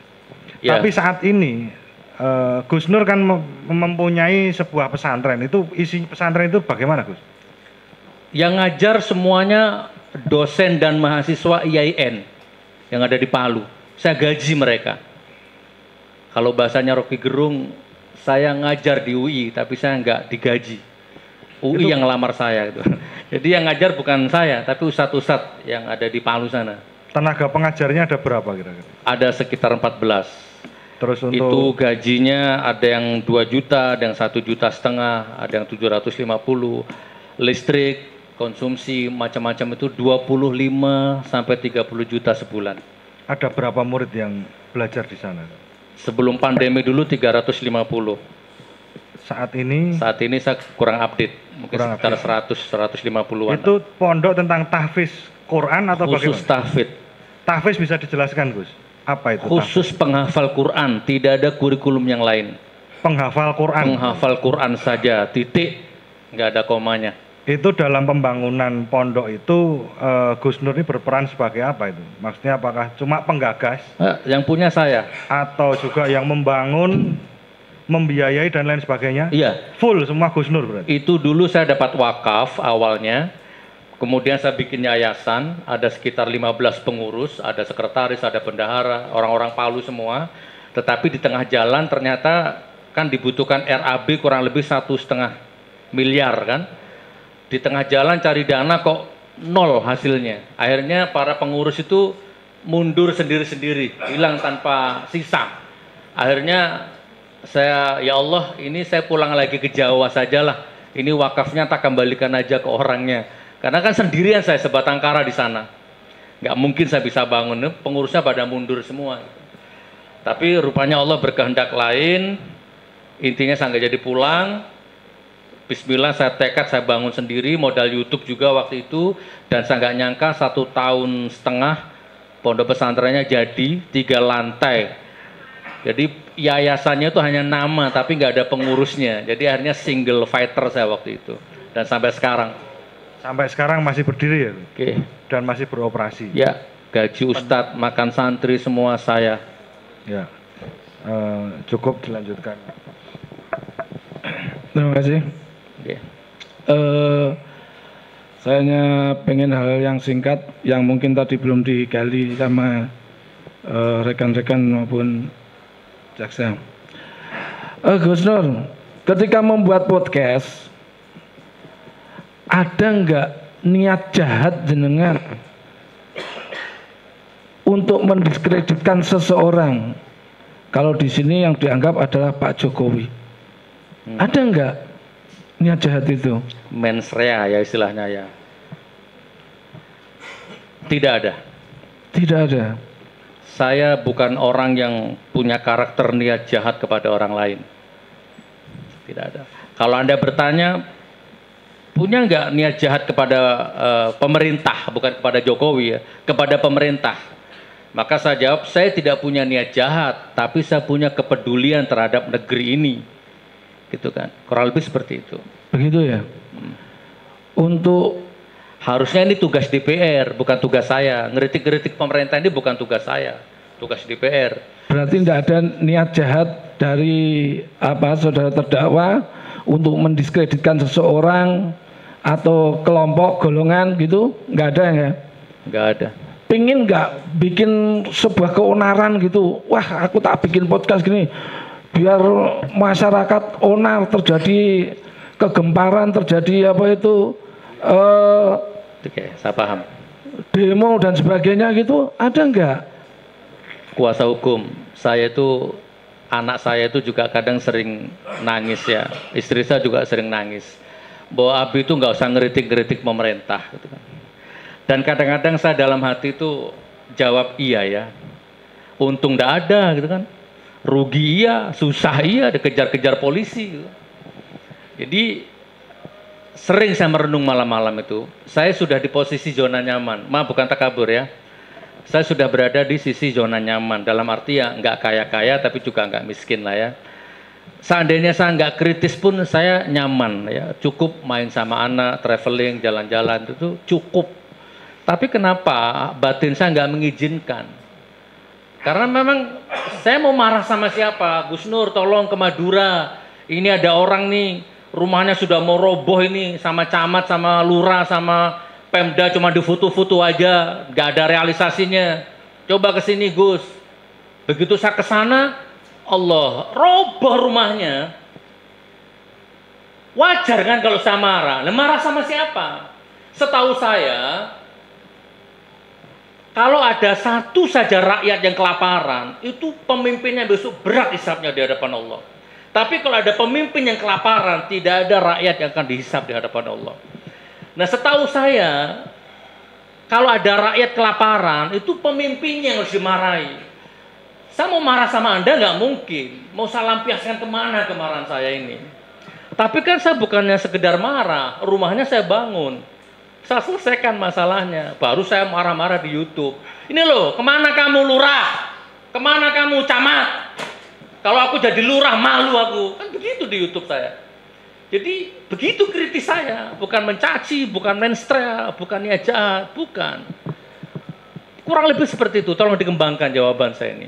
Ya. Tapi saat ini Gus Nur kan mempunyai sebuah pesantren. Itu isi pesantren itu bagaimana, Gus? Yang ngajar semuanya dosen dan mahasiswa IAIN yang ada di Palu. Saya gaji mereka. Kalau bahasanya Rocky Gerung, saya ngajar di UI, tapi saya nggak digaji. UI yang ngelamar saya gitu. Jadi yang ngajar bukan saya, tapi ustadz-ustadz yang ada di Palu sana. Tenaga pengajarnya ada berapa kira-kira? Ada sekitar 14. Terus untuk itu gajinya ada yang 2 juta, ada yang 1,5 juta, ada yang 750. Listrik, konsumsi macam-macam itu 25 sampai 30 juta sebulan. Ada berapa murid yang belajar di sana? Sebelum pandemi dulu 350. Saat ini saya kurang update, mungkin sekitar 100-150-an. Itu pondok tentang tahfiz Quran atau khusus bagaimana? Tahfiz. Tahfiz bisa dijelaskan, Gus? Apa itu? Khusus tahfiz? Penghafal Quran, tidak ada kurikulum yang lain. Penghafal Quran? Penghafal Quran saja, titik, nggak ada komanya. Itu dalam pembangunan pondok itu Gus Nur ini berperan sebagai apa itu? Maksudnya apakah cuma penggagas? Yang punya saya. Atau juga yang membangun, membiayai dan lain sebagainya? Iya. Full semua Gus Nur berarti? Itu dulu saya dapat wakaf awalnya. Kemudian saya bikin yayasan, ada sekitar 15 pengurus, ada sekretaris, ada bendahara, orang-orang Palu semua. Tetapi di tengah jalan ternyata kan dibutuhkan RAB kurang lebih 1,5 miliar kan. Di tengah jalan cari dana kok nol hasilnya. Akhirnya para pengurus itu mundur sendiri-sendiri, hilang tanpa sisa. Akhirnya saya, ya Allah, ini saya pulang lagi ke Jawa sajalah. Ini wakafnya tak kembalikan aja ke orangnya. Karena kan sendirian saya sebatang kara di sana. Nggak mungkin saya bisa bangun, pengurusnya pada mundur semua. Tapi rupanya Allah berkehendak lain, intinya saya nggak jadi pulang. Bismillah saya tekad, saya bangun sendiri, modal YouTube juga waktu itu. Dan saya nggak nyangka 1,5 tahun pondok pesantrennya jadi 3 lantai. Jadi yayasannya itu hanya nama, tapi nggak ada pengurusnya. Jadi akhirnya single fighter saya waktu itu. Dan sampai sekarang. Sampai sekarang masih berdiri ya? Oke. Dan masih beroperasi? Ya, gaji ustadz, makan santri semua saya. Ya, cukup dilanjutkan. Terima kasih. Oke. Saya hanya pengen hal yang singkat, yang mungkin tadi belum digali sama rekan-rekan maupun jaksa. Gus Nur, ketika membuat podcast, ada nggak niat jahat jenengan untuk mendiskreditkan seseorang? Kalau di sini yang dianggap adalah Pak Jokowi, ada nggak niat jahat itu? Mens rea ya istilahnya ya. Tidak ada. Tidak ada. Saya bukan orang yang punya karakter niat jahat kepada orang lain. Tidak ada. Kalau Anda bertanya, punya nggak niat jahat kepada pemerintah, bukan kepada Jokowi ya, kepada pemerintah? Maka saya jawab, saya tidak punya niat jahat, tapi saya punya kepedulian terhadap negeri ini. Gitu kan. Kurang lebih seperti itu. Begitu ya. Untuk harusnya ini tugas DPR, bukan tugas saya. Ngeritik-ngeritik pemerintah ini bukan tugas saya, tugas DPR. Berarti tidak ada niat jahat dari saudara terdakwa untuk mendiskreditkan seseorang atau kelompok golongan gitu, nggak ada ya? Nggak ada. Pingin nggak bikin sebuah keonaran gitu? Wah, aku tak bikin podcast gini biar masyarakat onar, terjadi kegemparan, terjadi Oke, saya paham. Demo dan sebagainya gitu, ada nggak? Kuasa hukum saya itu, anak saya itu juga kadang sering nangis ya, istri saya juga sering nangis bahwa Abi itu nggak usah ngeritik-ngeritik pemerintah gitu kan. Dan kadang-kadang saya dalam hati itu jawab iya ya, untung nggak ada gitu kan, rugi iya, susah iya, dikejar-kejar polisi gitu. Jadi sering saya merenung malam-malam itu, saya sudah di posisi zona nyaman, bukan takabur ya. Saya sudah berada di sisi zona nyaman, dalam arti ya nggak kaya-kaya tapi juga nggak miskin lah ya. Seandainya saya nggak kritis pun saya nyaman ya, cukup main sama anak, traveling, jalan-jalan itu cukup. Tapi kenapa batin saya nggak mengizinkan? Karena memang saya mau marah sama siapa? Gus Nur tolong ke Madura, ini ada orang nih, rumahnya sudah mau roboh ini, sama camat, sama lurah, sama Pemda cuma di foto-foto aja, nggak ada realisasinya. Coba ke sini Gus. Begitu saya ke sana, Allah roboh rumahnya. Wajar kan kalau saya marah? Nah, marah sama siapa? Setahu saya, kalau ada satu saja rakyat yang kelaparan, itu pemimpinnya besok berat hisapnya di hadapan Allah. Tapi kalau ada pemimpin yang kelaparan, tidak ada rakyat yang akan dihisap di hadapan Allah. Nah, setahu saya, kalau ada rakyat kelaparan, itu pemimpinnya yang harus dimarahi. Saya mau marah sama Anda nggak mungkin. Mau saya lampiaskan kemana kemarahan saya ini? Tapi kan saya bukannya sekedar marah, rumahnya saya bangun. Saya selesaikan masalahnya, baru saya marah-marah di YouTube. Ini loh, kemana kamu lurah? Kemana kamu camat? Kalau aku jadi lurah malu aku. Kan begitu di YouTube saya. Jadi begitu kritis saya, bukan mencaci, bukan menstrea, bukan niat jahat, bukan. Kurang lebih seperti itu, tolong dikembangkan jawaban saya ini.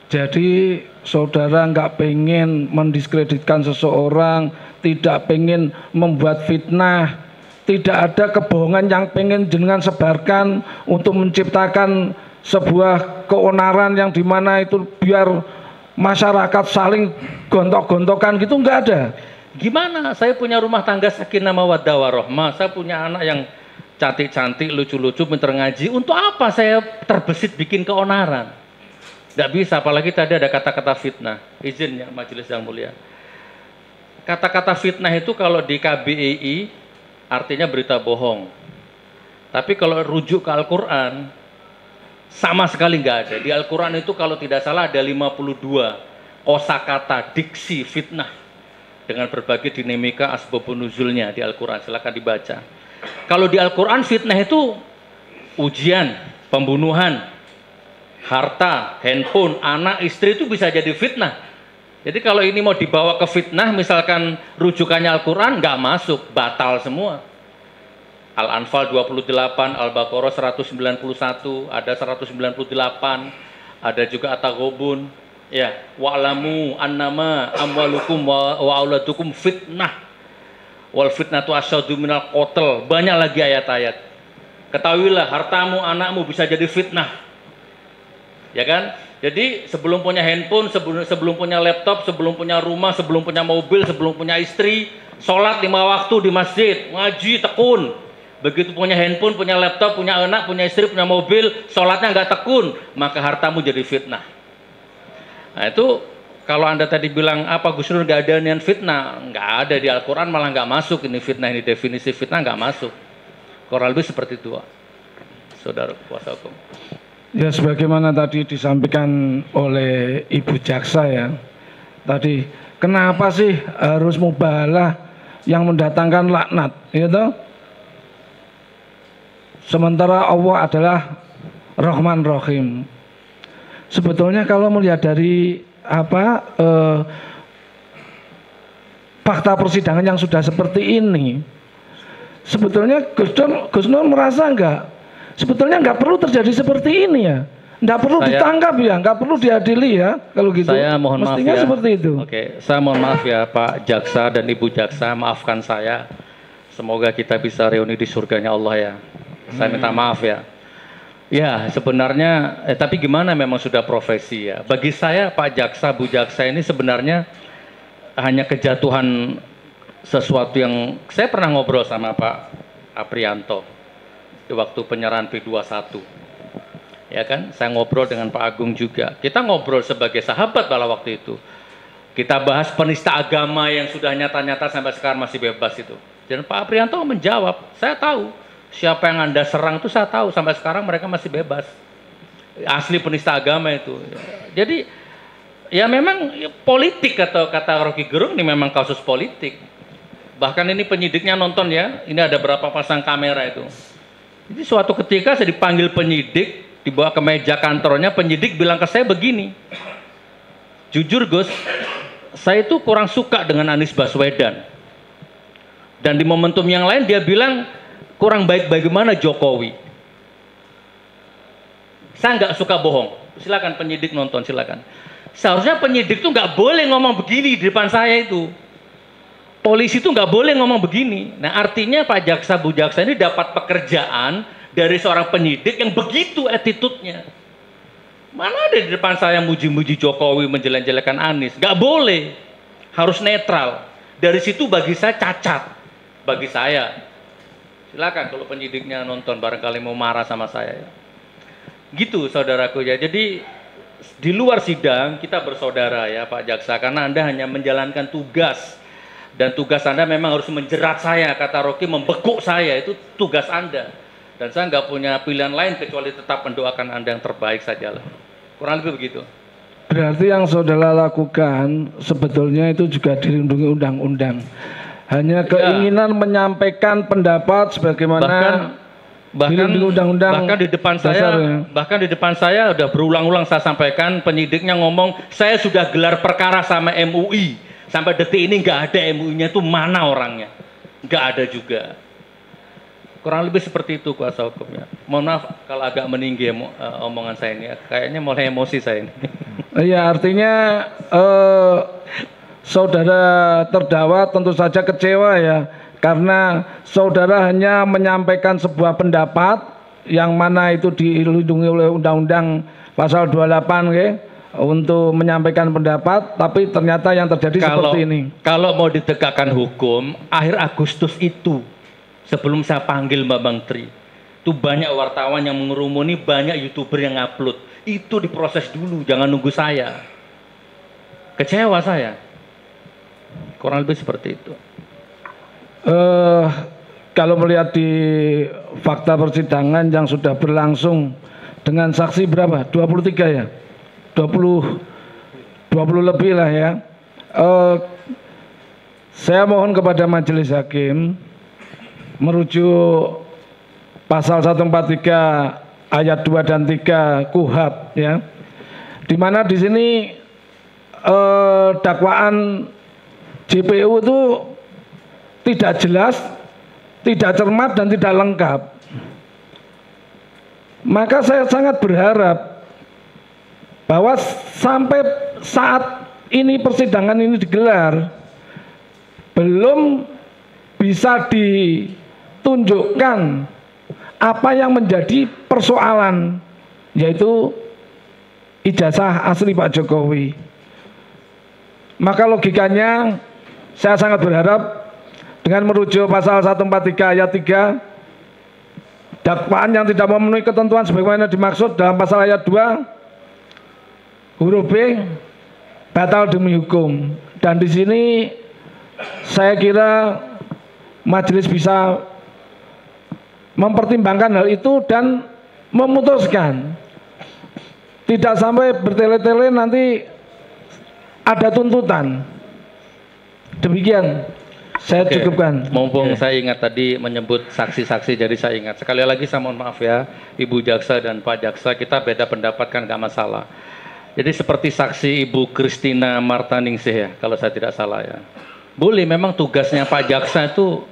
Jadi saudara nggak pengen mendiskreditkan seseorang, tidak pengen membuat fitnah, tidak ada kebohongan yang pengen jenengan sebarkan untuk menciptakan sebuah keonaran yang dimana itu biar masyarakat saling gontok-gontokan gitu, nggak ada. Gimana? Saya punya rumah tangga sakinah mawaddah warahmah, saya punya anak yang cantik-cantik, lucu-lucu, pinter ngaji. Untuk apa saya terbesit bikin keonaran? Nggak bisa, apalagi tadi ada kata-kata fitnah. Izin ya majelis yang mulia. Kata-kata fitnah itu kalau di KBII artinya berita bohong. Tapi kalau rujuk ke Al-Quran, sama sekali nggak ada. Di Al-Quran itu kalau tidak salah ada 52 kosakata diksi fitnah dengan berbagai dinamika asbabun nuzulnya di Al-Quran. Silakan dibaca. Kalau di Al-Quran fitnah itu ujian, pembunuhan, harta, handphone, anak, istri itu bisa jadi fitnah. Jadi kalau ini mau dibawa ke fitnah, misalkan rujukannya Al-Quran, nggak masuk, batal semua. Al-Anfal 28, Al-Baqarah 191, ada 198, ada juga At-Taghabun, ya, wa'lamu annama amwalukum wa auladukum fitnah. Wal fitnatu asyaddu minal qatl. Banyak lagi ayat-ayat. Ketahuilah hartamu, anakmu bisa jadi fitnah. Ya kan? Jadi sebelum punya handphone, sebelum punya laptop, sebelum punya rumah, sebelum punya mobil, sebelum punya istri, sholat 5 waktu di masjid, ngaji, tekun. Begitu punya handphone, punya laptop, punya anak, punya istri, punya mobil, sholatnya nggak tekun, maka hartamu jadi fitnah. Nah itu kalau Anda tadi bilang apa Gus Nur nggak ada niat fitnah, nggak ada di Al-Quran, malah nggak masuk ini fitnah, ini definisi fitnah nggak masuk. Kurang lebih seperti itu, saudara kuasa hukum. Ya sebagaimana tadi disampaikan oleh Ibu Jaksa ya, tadi kenapa sih harus mubahalah yang mendatangkan laknat, gitu? Sementara Allah adalah Rahman Rahim. Sebetulnya kalau melihat dari fakta persidangan yang sudah seperti ini, sebetulnya Gus Nur merasa sebetulnya nggak perlu terjadi seperti ini ya, nggak perlu ditangkap ya, nggak perlu diadili ya, kalau gitu. Saya mohon maaf mestinya ya. Seperti itu. Oke, saya mohon maaf ya Pak Jaksa dan Ibu Jaksa, maafkan saya. Semoga kita bisa reuni di surganya Allah ya. Saya minta maaf ya. Ya sebenarnya, tapi gimana memang sudah profesi ya. Bagi saya Pak Jaksa, Bu Jaksa ini sebenarnya hanya kejatuhan sesuatu yang saya pernah ngobrol sama Pak Aprianto di waktu penyerahan P21. Ya kan, saya ngobrol dengan Pak Agung juga. Kita ngobrol sebagai sahabat pada waktu itu. Kita bahas penista agama yang sudah nyata-nyata sampai sekarang masih bebas itu. Dan Pak Aprianto menjawab, saya tahu. Siapa yang Anda serang itu saya tahu, sampai sekarang mereka masih bebas. Asli penista agama itu. Jadi ya memang politik atau kata Rocky Gerung ini memang kasus politik. Bahkan ini penyidiknya nonton ya, ini ada berapa pasang kamera itu. Jadi suatu ketika saya dipanggil penyidik, dibawa ke meja kantornya, penyidik bilang ke saya begini. Jujur Gus, saya itu kurang suka dengan Anies Baswedan. Dan di momentum yang lain dia bilang kurang baik bagaimana Jokowi. Saya nggak suka bohong. Silakan penyidik nonton, silakan. Seharusnya penyidik tuh nggak boleh ngomong begini di depan saya itu. Polisi tuh nggak boleh ngomong begini. Nah artinya Pak Jaksa, Bu Jaksa ini dapat pekerjaan dari seorang penyidik yang begitu attitude-nya. Mana ada di depan saya muji-muji Jokowi, menjelek-jelekan Anies. Nggak boleh. Harus netral. Dari situ bagi saya cacat. Bagi saya. Silakan kalau penyidiknya nonton, barangkali mau marah sama saya. Gitu saudaraku ya. Jadi di luar sidang kita bersaudara ya Pak Jaksa, karena Anda hanya menjalankan tugas. Dan tugas Anda memang harus menjerat saya, kata Rocky, membekuk saya, itu tugas Anda. Dan saya nggak punya pilihan lain kecuali tetap mendoakan Anda yang terbaik sajalah. Kurang lebih begitu. Berarti yang saudara lakukan sebetulnya itu juga dilindungi undang-undang. Hanya keinginan menyampaikan pendapat sebagaimana dilindungi undang-undang. Bahkan di depan saya udah berulang-ulang saya sampaikan, penyidiknya ngomong saya sudah gelar perkara sama MUI, sampai detik ini nggak ada MUI-nya, itu mana orangnya, nggak ada juga. Kurang lebih seperti itu kuasa hukumnya. Mohon maaf kalau agak meninggi omongan saya ini, kayaknya mulai emosi saya ini. Iya, artinya saudara terdakwa tentu saja kecewa ya, karena saudara hanya menyampaikan sebuah pendapat yang mana itu dilindungi oleh Undang-Undang pasal 28 ya, untuk menyampaikan pendapat, tapi ternyata yang terjadi seperti ini. Kalau mau ditegakkan hukum, akhir Agustus itu, sebelum saya panggil Mbak Bang Tri, itu banyak wartawan yang mengerumuni, banyak YouTuber yang upload. Itu diproses dulu, jangan nunggu saya. Kecewa saya. Kurang lebih seperti itu. Kalau melihat di fakta persidangan yang sudah berlangsung dengan saksi berapa? 23 ya? 20 lebih lah ya. Saya mohon kepada majelis hakim merujuk pasal 143 ayat 2 dan 3 KUHP ya. Di mana di sini dakwaan JPU itu tidak jelas, tidak cermat dan tidak lengkap. Maka saya sangat berharap bahwa sampai saat ini persidangan ini digelar belum bisa ditunjukkan apa yang menjadi persoalan, yaitu ijazah asli Pak Jokowi. Maka logikanya saya sangat berharap dengan merujuk pasal 143 ayat 3, dakwaan yang tidak memenuhi ketentuan sebagaimana dimaksud dalam pasal ayat 2 huruf B batal demi hukum. Dan di sini saya kira majelis bisa mempertimbangkan hal itu dan memutuskan, tidak sampai bertele-tele nanti ada tuntutan. Demikian saya cukupkan. Mumpung saya ingat tadi menyebut saksi-saksi, jadi saya ingat sekali lagi, saya mohon maaf ya Ibu Jaksa dan Pak Jaksa, kita beda pendapat kan nggak masalah. Jadi seperti saksi Ibu Christina Martaningsih ya, kalau saya tidak salah ya. Boleh, memang tugasnya Pak Jaksa itu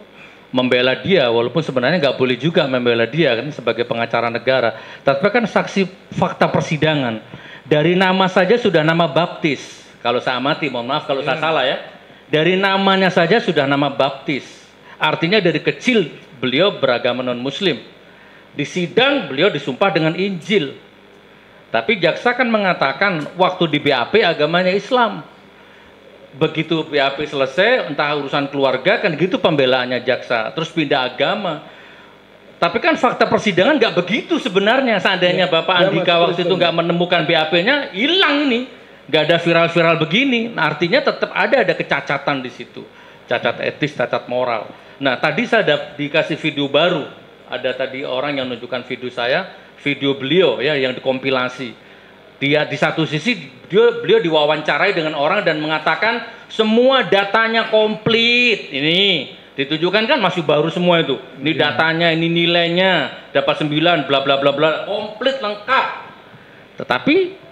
membela dia, walaupun sebenarnya nggak boleh juga membela dia kan sebagai pengacara negara. Tapi kan saksi fakta persidangan, dari nama saja sudah nama baptis. Kalau saya amati, mohon maaf kalau saya salah ya. Dari namanya saja sudah nama baptis. Artinya dari kecil beliau beragama non-muslim. Di sidang beliau disumpah dengan Injil. Tapi jaksa kan mengatakan waktu di BAP agamanya Islam. Begitu BAP selesai, entah urusan keluarga, kan gitu pembelaannya jaksa. Terus pindah agama. Tapi kan fakta persidangan nggak begitu sebenarnya. Seandainya Bapak Andika waktu itu nggak menemukan BAP-nya, hilang ini. Nggak ada viral-viral begini. Nah, artinya tetap ada kecacatan di situ. Cacat etis, cacat moral. Nah, tadi saya dikasih video baru. Ada tadi orang yang menunjukkan video saya, video beliau ya yang dikompilasi. Dia di satu sisi beliau diwawancarai dengan orang dan mengatakan semua datanya komplit. Ini ditujukan kan masih baru semua itu. Ini datanya, ini nilainya, dapat 9 bla bla bla bla, komplit lengkap. Tetapi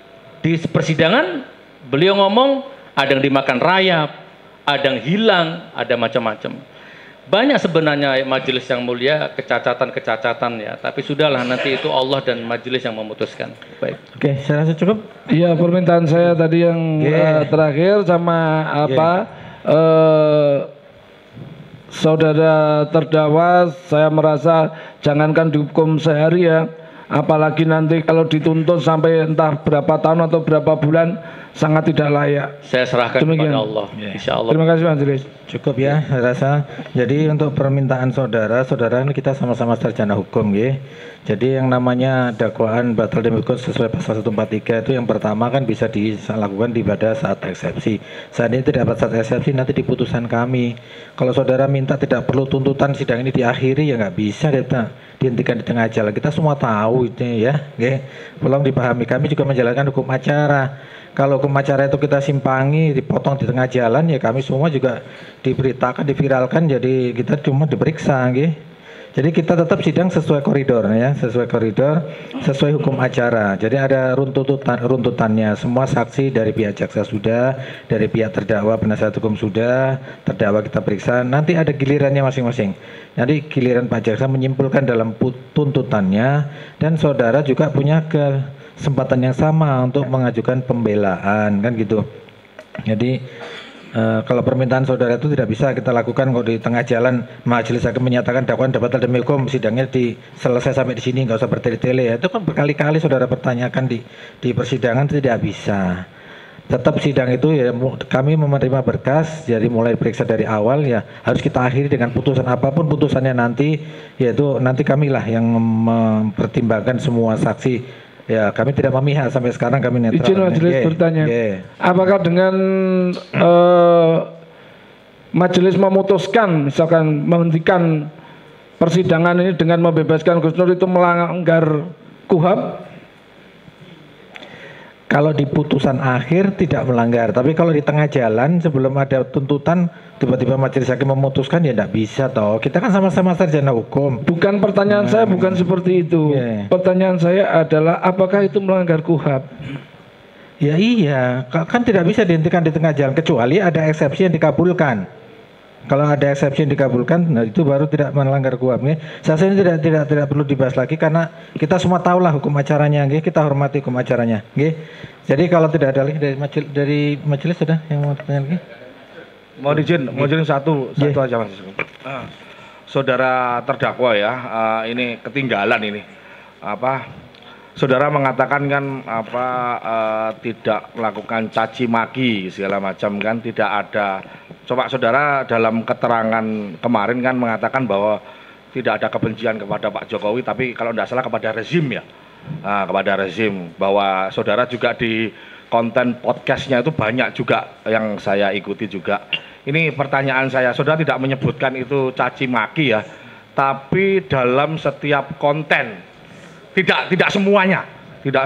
di persidangan beliau ngomong ada yang dimakan rayap, ada yang hilang, ada macam-macam. Banyak sebenarnya majelis yang mulia kecacatan-kecacatan ya, tapi sudahlah nanti itu Allah dan majelis yang memutuskan. Baik. Oke, saya rasa cukup. Iya, permintaan saya tadi yang terakhir sama apa saudara terdakwa, saya merasa jangankan dihukum sehari ya, apalagi nanti kalau dituntut sampai entah berapa tahun atau berapa bulan, sangat tidak layak. Saya serahkan kepada Allah. Insya Allah. Terima kasih majelis. Cukup ya, saya rasa. Jadi untuk permintaan saudara ini kita sama-sama sarjana hukum ya. Jadi yang namanya dakwaan batal demi hukum sesuai pasal 143 itu yang pertama kan bisa dilakukan pada saat eksepsi. Saat ini tidak dapat saat eksepsi, nanti di putusan kami. Kalau saudara minta tidak perlu tuntutan sidang ini diakhiri, ya nggak bisa kita dihentikan di tengah jalan. Kita semua tahu itu ya. Oke. Tolong dipahami, kami juga menjalankan hukum acara. Kalau hukum acara itu kita simpangi, dipotong di tengah jalan, ya kami semua juga diberitakan, diviralkan, jadi kita cuma diperiksa, gitu. Jadi kita tetap sidang sesuai koridor, ya, sesuai koridor, sesuai hukum acara. Jadi ada runtutannya. Semua saksi dari pihak jaksa sudah, dari pihak terdakwa penasihat hukum sudah, terdakwa kita periksa. Nanti ada gilirannya masing-masing. Nanti giliran Pak Jaksa menyimpulkan dalam tuntutannya, dan saudara juga punya kesempatan yang sama untuk mengajukan pembelaan, kan gitu. Jadi kalau permintaan saudara itu tidak bisa kita lakukan kok di tengah jalan majelis hakim menyatakan dakwaan batal demi hukum, sidangnya selesai sampai di sini, nggak usah bertele-tele ya. Itu kan berkali-kali saudara pertanyakan di persidangan, tidak bisa. Tetap sidang itu ya kami menerima berkas, jadi mulai periksa dari awal ya harus kita akhiri dengan putusan apapun putusannya nanti, yaitu nanti kamilah yang mempertimbangkan semua saksi. Ya, kami tidak memihak sampai sekarang, kami netral. Izin majelis bertanya, apakah dengan majelis memutuskan misalkan menghentikan persidangan ini dengan membebaskan Gus Nur itu melanggar KUHAP? Kalau di putusan akhir tidak melanggar, tapi kalau di tengah jalan sebelum ada tuntutan tiba-tiba majelis hakim memutuskan ya tidak bisa toh. Kita kan sama-sama sarjana hukum. Bukan pertanyaan saya bukan seperti itu. Pertanyaan saya adalah apakah itu melanggar KUHAP? Ya iya, kan tidak bisa dihentikan di tengah jalan kecuali ada eksepsi yang dikabulkan. Kalau ada eksepsi yang dikabulkan, nah itu baru tidak melanggar KUHAP. Saya ini tidak perlu dibahas lagi karena kita semua tahulah hukum acaranya, kita hormati hukum acaranya. Jadi kalau tidak ada lagi dari majelis sudah yang mau tanya lagi? Mau izin satu aja Mas. Saudara terdakwa ya, ini ketinggalan ini. Saudara mengatakan kan tidak melakukan caci maki segala macam kan, tidak ada. Coba saudara dalam keterangan kemarin kan mengatakan bahwa tidak ada kebencian kepada Pak Jokowi, tapi kalau tidak salah kepada rezim ya, kepada rezim. Bahwa saudara juga di konten podcastnya itu banyak juga yang saya ikuti juga. Ini pertanyaan saya, saudara tidak menyebutkan itu caci maki ya, tapi dalam setiap konten, tidak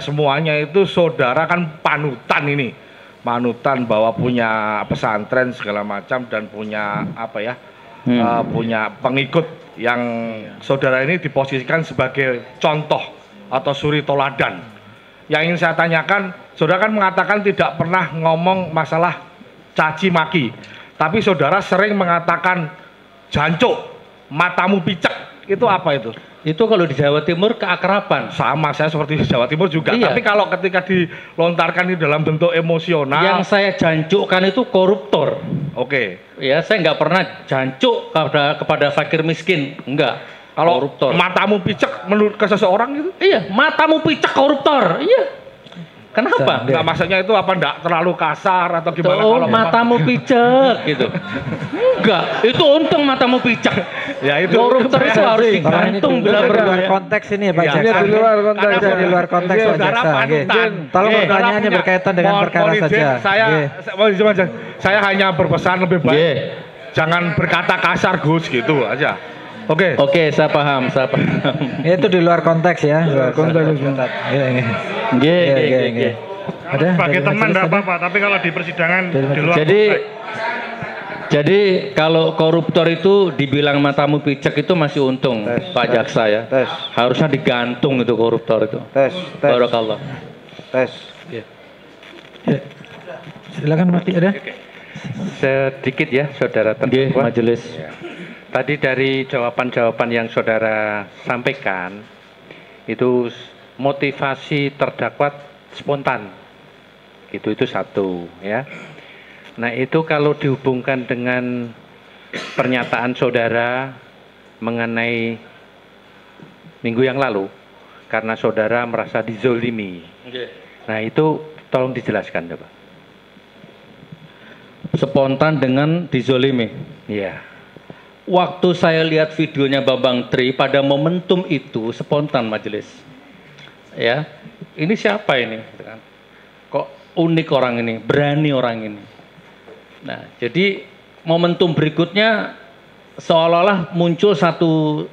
semuanya itu saudara kan panutan ini. Panutan bahwa punya pesantren segala macam dan punya punya pengikut yang saudara ini diposisikan sebagai contoh atau suri toladan. Yang ingin saya tanyakan, saudara kan mengatakan tidak pernah ngomong masalah caci maki, tapi saudara sering mengatakan jancuk, matamu picek, itu apa itu? Itu kalau di Jawa Timur keakraban. Sama, saya seperti di Jawa Timur juga. Iya. Tapi kalau ketika dilontarkan ini dalam bentuk emosional. Yang saya jancukkan itu koruptor. Oke. Ya, saya nggak pernah jancuk kepada fakir miskin. Enggak. Kalau koruptor. Matamu picek menurut ke seseorang gitu? Iya, matamu picek koruptor. Iya. Kenapa? Enggak, maksudnya itu apa, enggak terlalu kasar atau gimana? Oh, matamu picek gitu. Enggak, itu untung matamu picek. Ya itu. Koruptor itu harus digantung di luar konteks ini ya Pak Jaksa. Di luar konteks. Di luar konteks Pak Jaksa. Tolong pertanyaannya berkaitan dengan perkara saja. Saya hanya berpesan lebih baik. Jangan berkata kasar Gus gitu aja. Oke, saya paham. Itu di luar konteks ya. Luar konteks. Ada sebagai teman enggak apa-apa, tapi kalau di persidangan di luar. Jadi kalau koruptor itu dibilang matamu picek itu masih untung, Pak Jaksa ya. Harusnya digantung itu koruptor itu. Barakallah. Silakan Mas, ada? Sedikit ya, saudara terdakwa. Majelis. Tadi dari jawaban-jawaban yang saudara sampaikan itu motivasi terdakwa spontan, itu satu ya. Nah itu kalau dihubungkan dengan pernyataan saudara mengenai minggu yang lalu, karena saudara merasa dizolimi. Nah itu tolong dijelaskan coba. Spontan dengan dizolimi. Iya. Waktu saya lihat videonya Bambang Tri pada momentum itu spontan majelis. Ya, ini siapa ini? Kok unik orang ini, berani orang ini. Nah, jadi momentum berikutnya seolah-olah muncul satu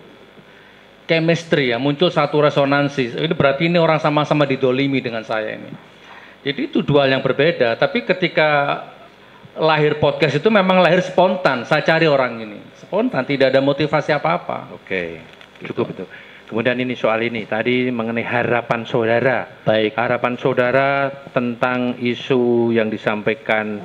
chemistry ya, muncul satu resonansi. Ini berarti ini orang sama-sama didolimi dengan saya ini. Jadi itu dua hal yang berbeda. Tapi ketika lahir podcast itu memang lahir spontan. Saya cari orang ini spontan, tidak ada motivasi apa-apa. Oke, cukup itu. Kemudian ini soal ini tadi mengenai harapan saudara. Baik. Harapan saudara tentang isu yang disampaikan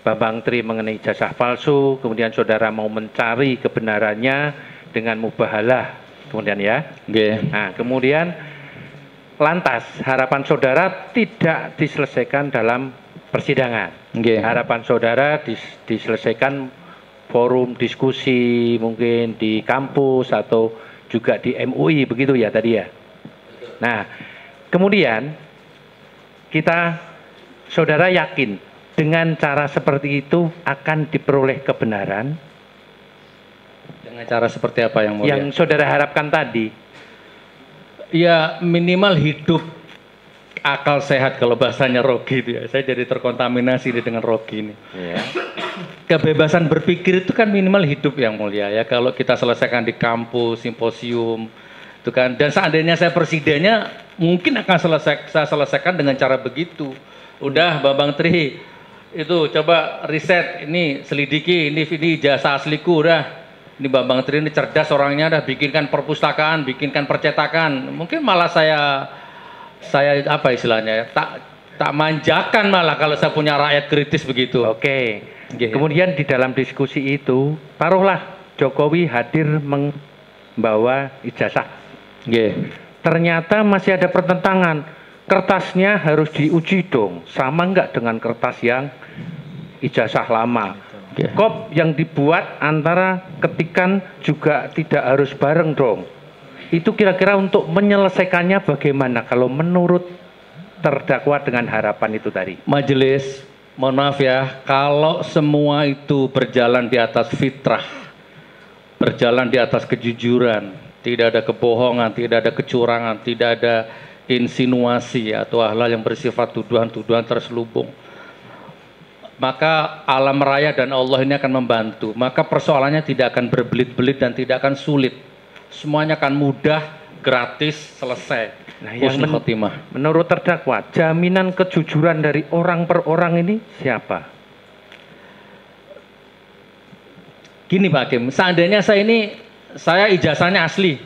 Bambang Tri mengenai ijazah palsu. Kemudian saudara mau mencari kebenarannya dengan mubahalah. Kemudian ya. Nah, kemudian lantas harapan saudara tidak diselesaikan dalam persidangan. Nggih. Harapan saudara diselesaikan forum diskusi mungkin di kampus atau juga di MUI begitu ya tadi ya. Nah, kemudian saudara yakin dengan cara seperti itu akan diperoleh kebenaran? Dengan cara seperti apa yang mulia? Yang saudara harapkan tadi? Ya minimal hidup akal sehat kalau bahasanya Rogi itu ya. Saya jadi terkontaminasi dengan Rogi ini. Ya. Kebebasan berpikir itu kan minimal hidup yang mulia ya. Kalau kita selesaikan di kampus, simposium, itu kan. Dan seandainya saya presidennya, mungkin akan saya selesaikan dengan cara begitu. Udah Bambang Tri, itu coba riset, ini selidiki, ini ijazah asliku udah. Ini Bambang Tri ini cerdas orangnya, udah bikinkan perpustakaan, bikinkan percetakan. Mungkin malah saya apa istilahnya ya, tak manjakan malah kalau saya punya rakyat kritis begitu. Oke. Kemudian di dalam diskusi itu, taruhlah Jokowi hadir membawa ijazah. Ternyata masih ada pertentangan. Kertasnya harus diuji dong. Sama enggak dengan kertas yang ijazah lama? Kop yang dibuat antara ketikan juga tidak harus bareng dong. Itu kira-kira untuk menyelesaikannya bagaimana kalau menurut terdakwa dengan harapan itu tadi? Majelis, mohon maaf ya, kalau semua itu berjalan di atas fitrah, berjalan di atas kejujuran, tidak ada kebohongan, tidak ada kecurangan, tidak ada insinuasi atau hal-hal yang bersifat tuduhan-tuduhan terselubung, maka alam raya dan Allah ini akan membantu. Maka persoalannya tidak akan berbelit-belit dan tidak akan sulit. Semuanya akan mudah, gratis, selesai. Nah, yang menurut terdakwa, jaminan kejujuran dari orang per orang ini siapa? Gini Pak Hakim, seandainya saya ijazahnya asli,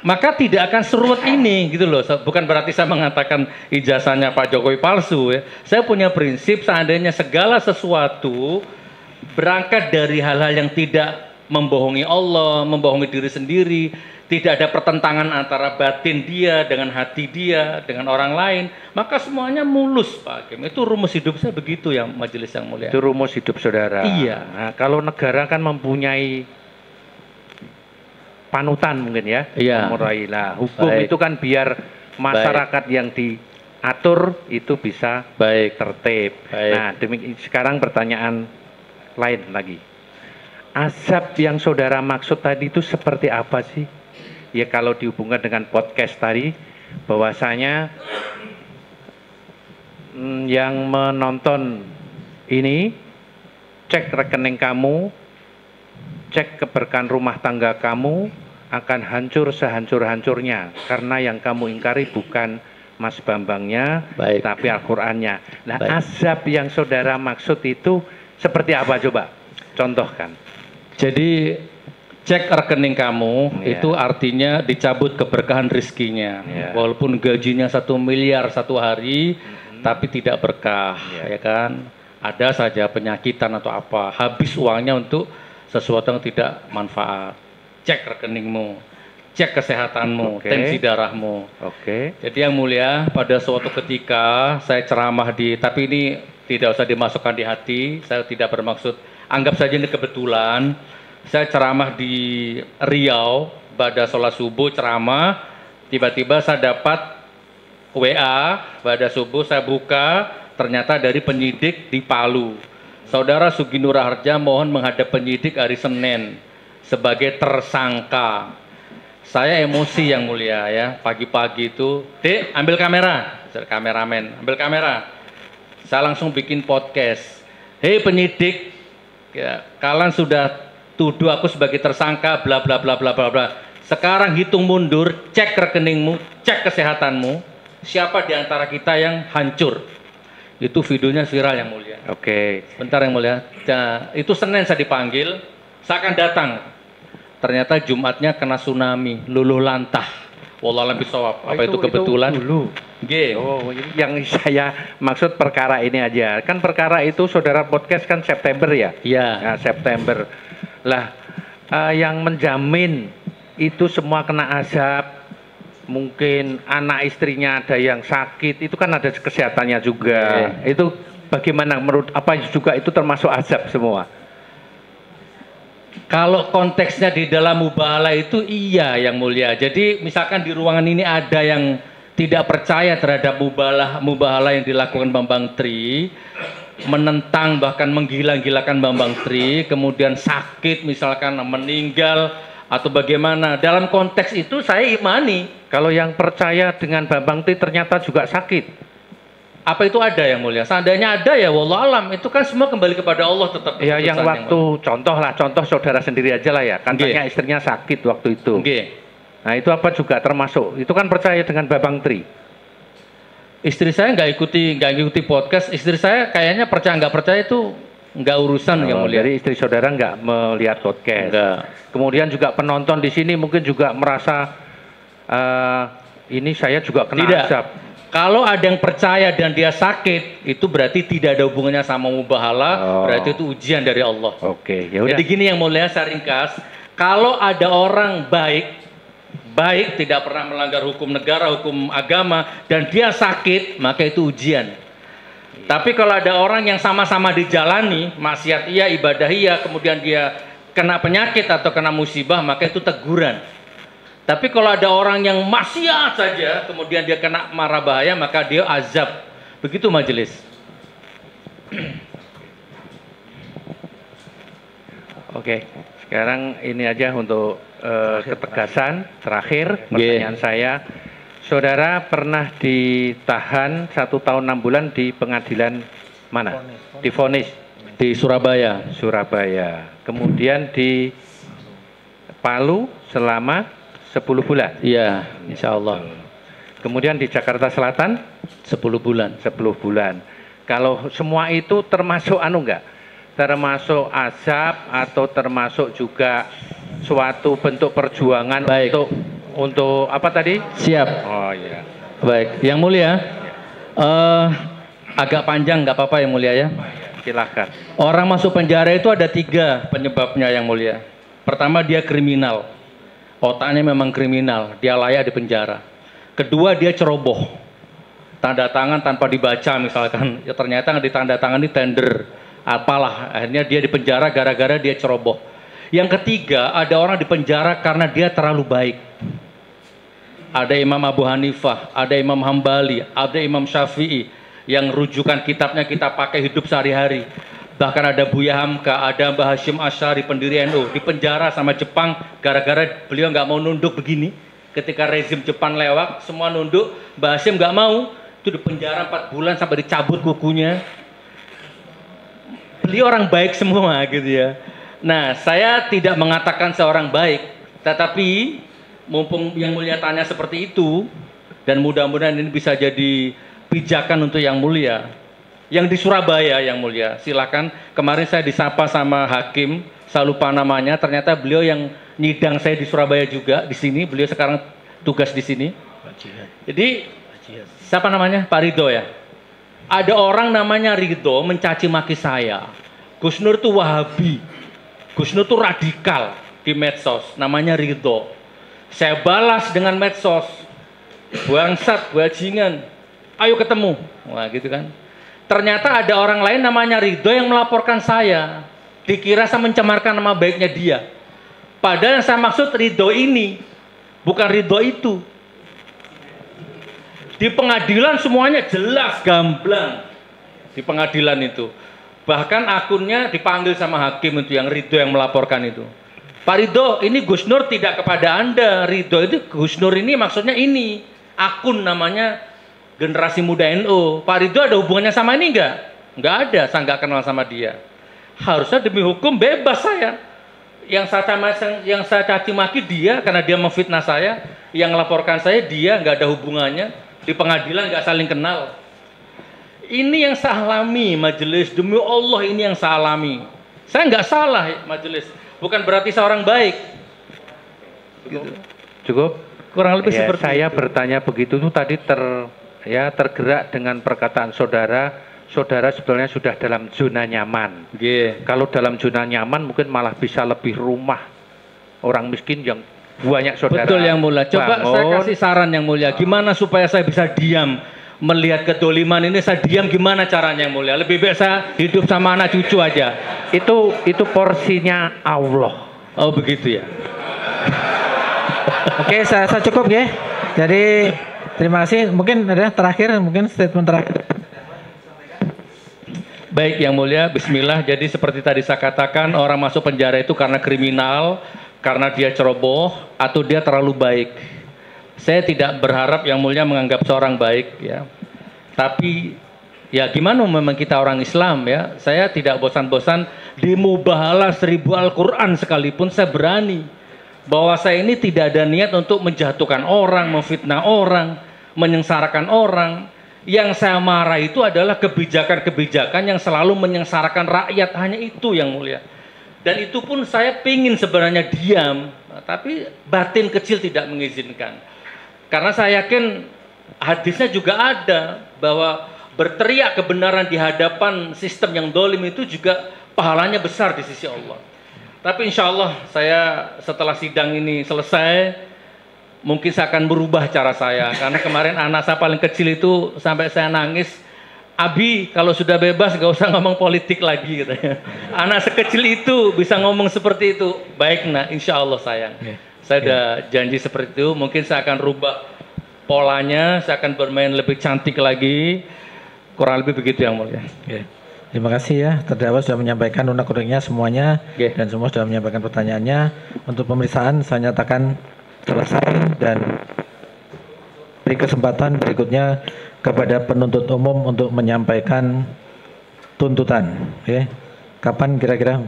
maka tidak akan seruat ini gitu loh. Bukan berarti saya mengatakan ijazahnya Pak Jokowi palsu ya. Saya punya prinsip seandainya segala sesuatu berangkat dari hal-hal yang tidak membohongi Allah, membohongi diri sendiri, tidak ada pertentangan antara batin dia dengan hati dia, dengan orang lain, maka semuanya mulus Pak Hakim. Itu rumus hidup saya begitu ya majelis yang mulia. Itu rumus hidup saudara. Iya. Nah, kalau negara kan mempunyai panutan mungkin ya. Iya. Lah, hukum itu kan biar masyarakat yang diatur itu bisa tertib. Nah, sekarang pertanyaan lain lagi. Azab yang saudara maksud tadi itu seperti apa sih? Ya kalau dihubungkan dengan podcast tadi, bahwasanya yang menonton ini cek rekening kamu, cek keberkahan rumah tangga kamu akan hancur sehancur-hancurnya karena yang kamu ingkari bukan Mas Bambangnya, tapi Al-Qur'annya. Nah, azab yang saudara maksud itu seperti apa coba? Contohkan. Jadi cek rekening kamu itu artinya dicabut keberkahan rizkinya. Walaupun gajinya 1 miliar satu hari, tapi tidak berkah, ya kan? Ada saja penyakitan atau apa, habis uangnya untuk sesuatu yang tidak manfaat. Cek rekeningmu, cek kesehatanmu, tensi darahmu. Jadi yang mulia, pada suatu ketika saya ceramah tapi ini tidak usah dimasukkan di hati, saya tidak bermaksud, anggap saja ini kebetulan. Saya ceramah di Riau, pada sholat subuh ceramah, tiba-tiba saya dapat WA, pada subuh saya buka, ternyata dari penyidik di Palu. Saudara Sugi Nur Harja mohon menghadap penyidik hari Senin sebagai tersangka. Saya emosi yang mulia ya, pagi-pagi itu, Dek ambil kamera, kameramen, ambil kamera. Saya langsung bikin podcast. Hei penyidik, ya, kalian sudah tuduh aku sebagai tersangka, bla bla bla bla bla bla. Sekarang hitung mundur, cek rekeningmu, cek kesehatanmu. Siapa di antara kita yang hancur? Itu videonya viral yang mulia. Bentar yang mulia. Nah, itu Senin saya dipanggil, saya akan datang. Ternyata Jumatnya kena tsunami, luluh lantah. Wallahualam bisawab. Apa itu kebetulan? Yang saya maksud perkara ini aja. Kan perkara itu saudara podcast kan September ya? Iya. Nah, September. Lah, yang menjamin itu semua kena azab, mungkin anak istrinya ada yang sakit, itu kan ada kesehatannya juga. Itu bagaimana menurut apa juga itu termasuk azab semua? Kalau konteksnya di dalam mubahalah itu iya yang mulia. Jadi misalkan di ruangan ini ada yang tidak percaya terhadap mubahalah yang dilakukan Bambang Tri, menentang bahkan menggila-gilakan Bambang Tri, kemudian sakit misalkan meninggal atau bagaimana. Dalam konteks itu saya imani. Kalau yang percaya dengan Bambang Tri ternyata juga sakit. Apa itu ada yang mulia? Seandainya ada ya wallahualam, itu kan semua kembali kepada Allah tetap. Ya yang waktu contoh saudara sendiri aja lah ya, katanya istrinya sakit waktu itu. Nah itu apa juga termasuk? Itu kan percaya dengan Bambang Tri. Istri saya nggak ikuti podcast. Istri saya kayaknya percaya nggak percaya itu nggak urusan yang mulia. Jadi istri saudara nggak melihat podcast. Enggak. Kemudian juga penonton di sini mungkin juga merasa ini saya juga kena azab. Kalau ada yang percaya dan dia sakit, itu berarti tidak ada hubungannya sama mubahalah, berarti itu ujian dari Allah. Oke, ya udah. Jadi gini yang mulia, saya ringkas, kalau ada orang baik tidak pernah melanggar hukum negara, hukum agama, dan dia sakit, maka itu ujian. Tapi kalau ada orang yang sama-sama dijalani, maksiat iya, ibadah iya, kemudian dia kena penyakit atau kena musibah, maka itu teguran. Tapi kalau ada orang yang maksiat saja, kemudian dia kena mara bahaya, maka dia azab. Begitu majelis. Oke, sekarang ini aja untuk ketegasan terakhir pertanyaan saya. Saudara pernah ditahan 1 tahun 6 bulan di pengadilan mana? Divonis di Surabaya. Kemudian di Palu selama 10 bulan. Iya, insya Allah. Kemudian di Jakarta Selatan 10 bulan. 10 bulan. Kalau semua itu termasuk enggak? Termasuk azab atau termasuk juga suatu bentuk perjuangan untuk apa tadi? Siap. Oh iya. Baik, yang mulia. Agak panjang nggak apa-apa yang mulia ya. Silahkan. Orang masuk penjara itu ada 3 penyebabnya yang mulia. Pertama dia kriminal. Otaknya memang kriminal, dia layak di penjara. Kedua dia ceroboh, tanda tangan tanpa dibaca misalkan, ya ternyata nggak ditandatangani tender, apalah, akhirnya dia di penjara gara-gara dia ceroboh. Yang ketiga ada orang di penjara karena dia terlalu baik. Ada Imam Abu Hanifah, ada Imam Hambali, ada Imam Syafi'i yang rujukan kitabnya kita pakai hidup sehari-hari. Bahkan ada Buya Hamka, ada Mbah Hashim Asy'ari pendiri NU di penjara sama Jepang gara-gara beliau nggak mau nunduk begini. Ketika rezim Jepang lewat, semua nunduk, Mbah Hashim nggak mau, itu di penjara 4 bulan sampai dicabut kukunya. Beliau orang baik semua gitu ya. Nah, saya tidak mengatakan seorang baik, tetapi mumpung yang mulia tanya seperti itu, dan mudah-mudahan ini bisa jadi pijakan untuk yang mulia. Yang di Surabaya yang mulia, silakan. Kemarin saya disapa sama hakim, saya lupa namanya. Ternyata beliau yang nyidang saya di Surabaya juga di sini. Beliau sekarang tugas di sini. Jadi siapa namanya? Pak Ridho ya. Ada orang namanya Ridho mencaci maki saya. Gus Nur tuh Wahabi, Gus Nur tuh radikal di medsos. Namanya Ridho. Saya balas dengan medsos. Bangsat, bajingan. Ayo ketemu. Wah gitu kan. Ternyata ada orang lain namanya Ridho yang melaporkan saya. Dikira saya mencemarkan nama baiknya dia. Padahal yang saya maksud Ridho ini, bukan Ridho itu. Di pengadilan semuanya jelas, gamblang. Di pengadilan itu. Bahkan akunnya dipanggil sama hakim itu, yang Ridho yang melaporkan itu. Pak Ridho, ini Gus Nur tidak kepada Anda. Ridho itu Gus Nur ini maksudnya ini. Akun namanya Generasi Muda NU. Pak Ridho ada hubungannya sama ini enggak? Enggak ada, saya enggak kenal sama dia. Harusnya demi hukum bebas saya. Yang saya caci maki dia karena dia memfitnah saya. Yang melaporkan saya dia, enggak ada hubungannya. Di pengadilan enggak saling kenal. Ini yang saya alami majelis, demi Allah ini yang saya alami. Saya enggak salah majelis. Bukan berarti saya orang baik. Cukup? Kurang lebih ya, seperti saya itu. Bertanya begitu tuh tadi tergerak dengan perkataan saudara sebetulnya sudah dalam zona nyaman. Kalau dalam zona nyaman mungkin malah bisa lebih rumah orang miskin yang banyak saudara. Betul yang mulia. Coba saya kasih saran yang mulia. Gimana supaya saya bisa diam? melihat kedoliman ini saya diam gimana caranya yang mulia? Lebih baik saya hidup sama anak cucu aja. Itu porsinya Allah. Oh begitu ya. Oke, saya cukup ya. Jadi terima kasih. Mungkin ada terakhir, mungkin statement terakhir. Baik yang mulia, bismillah. Jadi seperti tadi saya katakan, orang masuk penjara itu karena kriminal, karena dia ceroboh, atau dia terlalu baik. Saya tidak berharap yang mulia menganggap seorang baik ya. Tapi ya gimana memang kita orang Islam ya. Saya tidak bosan-bosan di mubahalah 1000 Al-Quran sekalipun saya berani. Bahwa saya ini tidak ada niat untuk menjatuhkan orang, memfitnah orang, menyengsarakan orang. Yang saya marah itu adalah kebijakan-kebijakan yang selalu menyengsarakan rakyat. Hanya itu yang mulia. Dan itu pun saya pingin sebenarnya diam. Tapi batin kecil tidak mengizinkan. Karena saya yakin hadisnya juga ada bahwa berteriak kebenaran di hadapan sistem yang dolim itu juga pahalanya besar di sisi Allah. Tapi insya Allah saya setelah sidang ini selesai mungkin saya akan berubah cara saya. Karena kemarin anak saya paling kecil itu sampai saya nangis, Abi kalau sudah bebas gak usah ngomong politik lagi katanya. Anak sekecil itu bisa ngomong seperti itu. Baik nak, insya Allah sayang. Saya udah janji seperti itu, mungkin saya akan rubah polanya, saya akan bermain lebih cantik lagi, kurang lebih begitu yang mulia. Terima kasih ya, terdakwa sudah menyampaikan unek-uneknya semuanya dan semua sudah menyampaikan pertanyaannya. Untuk pemeriksaan saya nyatakan selesai dan beri kesempatan berikutnya kepada penuntut umum untuk menyampaikan tuntutan. Kapan kira-kira?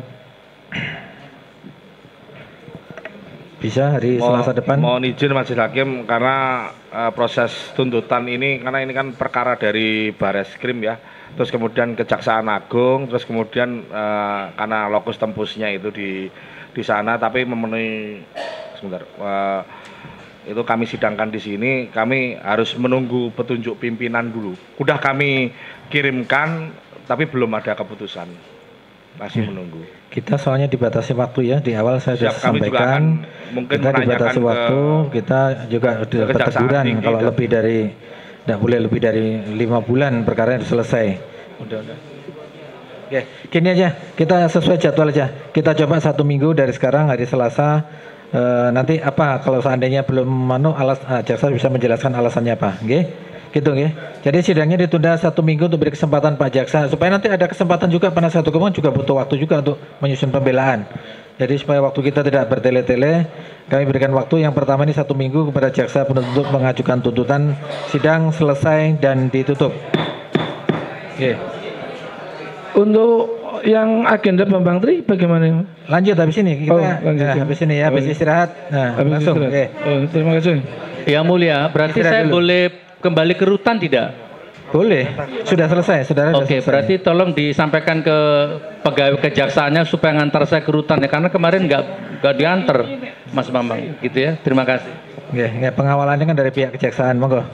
Bisa hari Selasa depan. Mohon izin Majelis Hakim karena proses tuntutan ini karena ini kan perkara dari Bareskrim ya. Terus kemudian Kejaksaan Agung, terus kemudian karena lokus tempusnya itu di sana tapi memenuhi sebentar. Itu kami sidangkan di sini, kami harus menunggu petunjuk pimpinan dulu. Udah kami kirimkan tapi belum ada keputusan. Masih menunggu. Kita soalnya dibatasi waktu ya, di awal saya sudah sampaikan mungkin kita dibatasi waktu, kita juga dapat teguran kalau lebih dari tidak boleh lebih dari 5 bulan perkara yang selesai. Udah. Oke, gini aja, kita sesuai jadwal aja. Kita coba 1 minggu dari sekarang hari Selasa. Nanti apa kalau seandainya belum jaksa bisa menjelaskan alasannya apa, gitu ya. Jadi sidangnya ditunda 1 minggu untuk beri kesempatan Pak Jaksa supaya nanti ada kesempatan juga penasihat hukum juga butuh waktu juga untuk menyusun pembelaan. Jadi supaya waktu kita tidak bertele-tele, kami berikan waktu yang pertama ini 1 minggu kepada jaksa penuntut mengajukan tuntutan, sidang selesai dan ditutup. Untuk yang agenda Bambang Tri bagaimana? Lanjut habis ini kita habis ini ya, habis istirahat. Nah, langsung. Terima kasih. Yang mulia, berarti saya boleh kembali ke rutan tidak? Boleh. Sudah selesai, saudara. Oke, berarti tolong disampaikan ke pegawai kejaksaannya supaya ngantar saya ke rutan ya, karena kemarin nggak diantar Mas Bambang, gitu ya. Terima kasih. Pengawalannya kan dari pihak kejaksaan, monggo.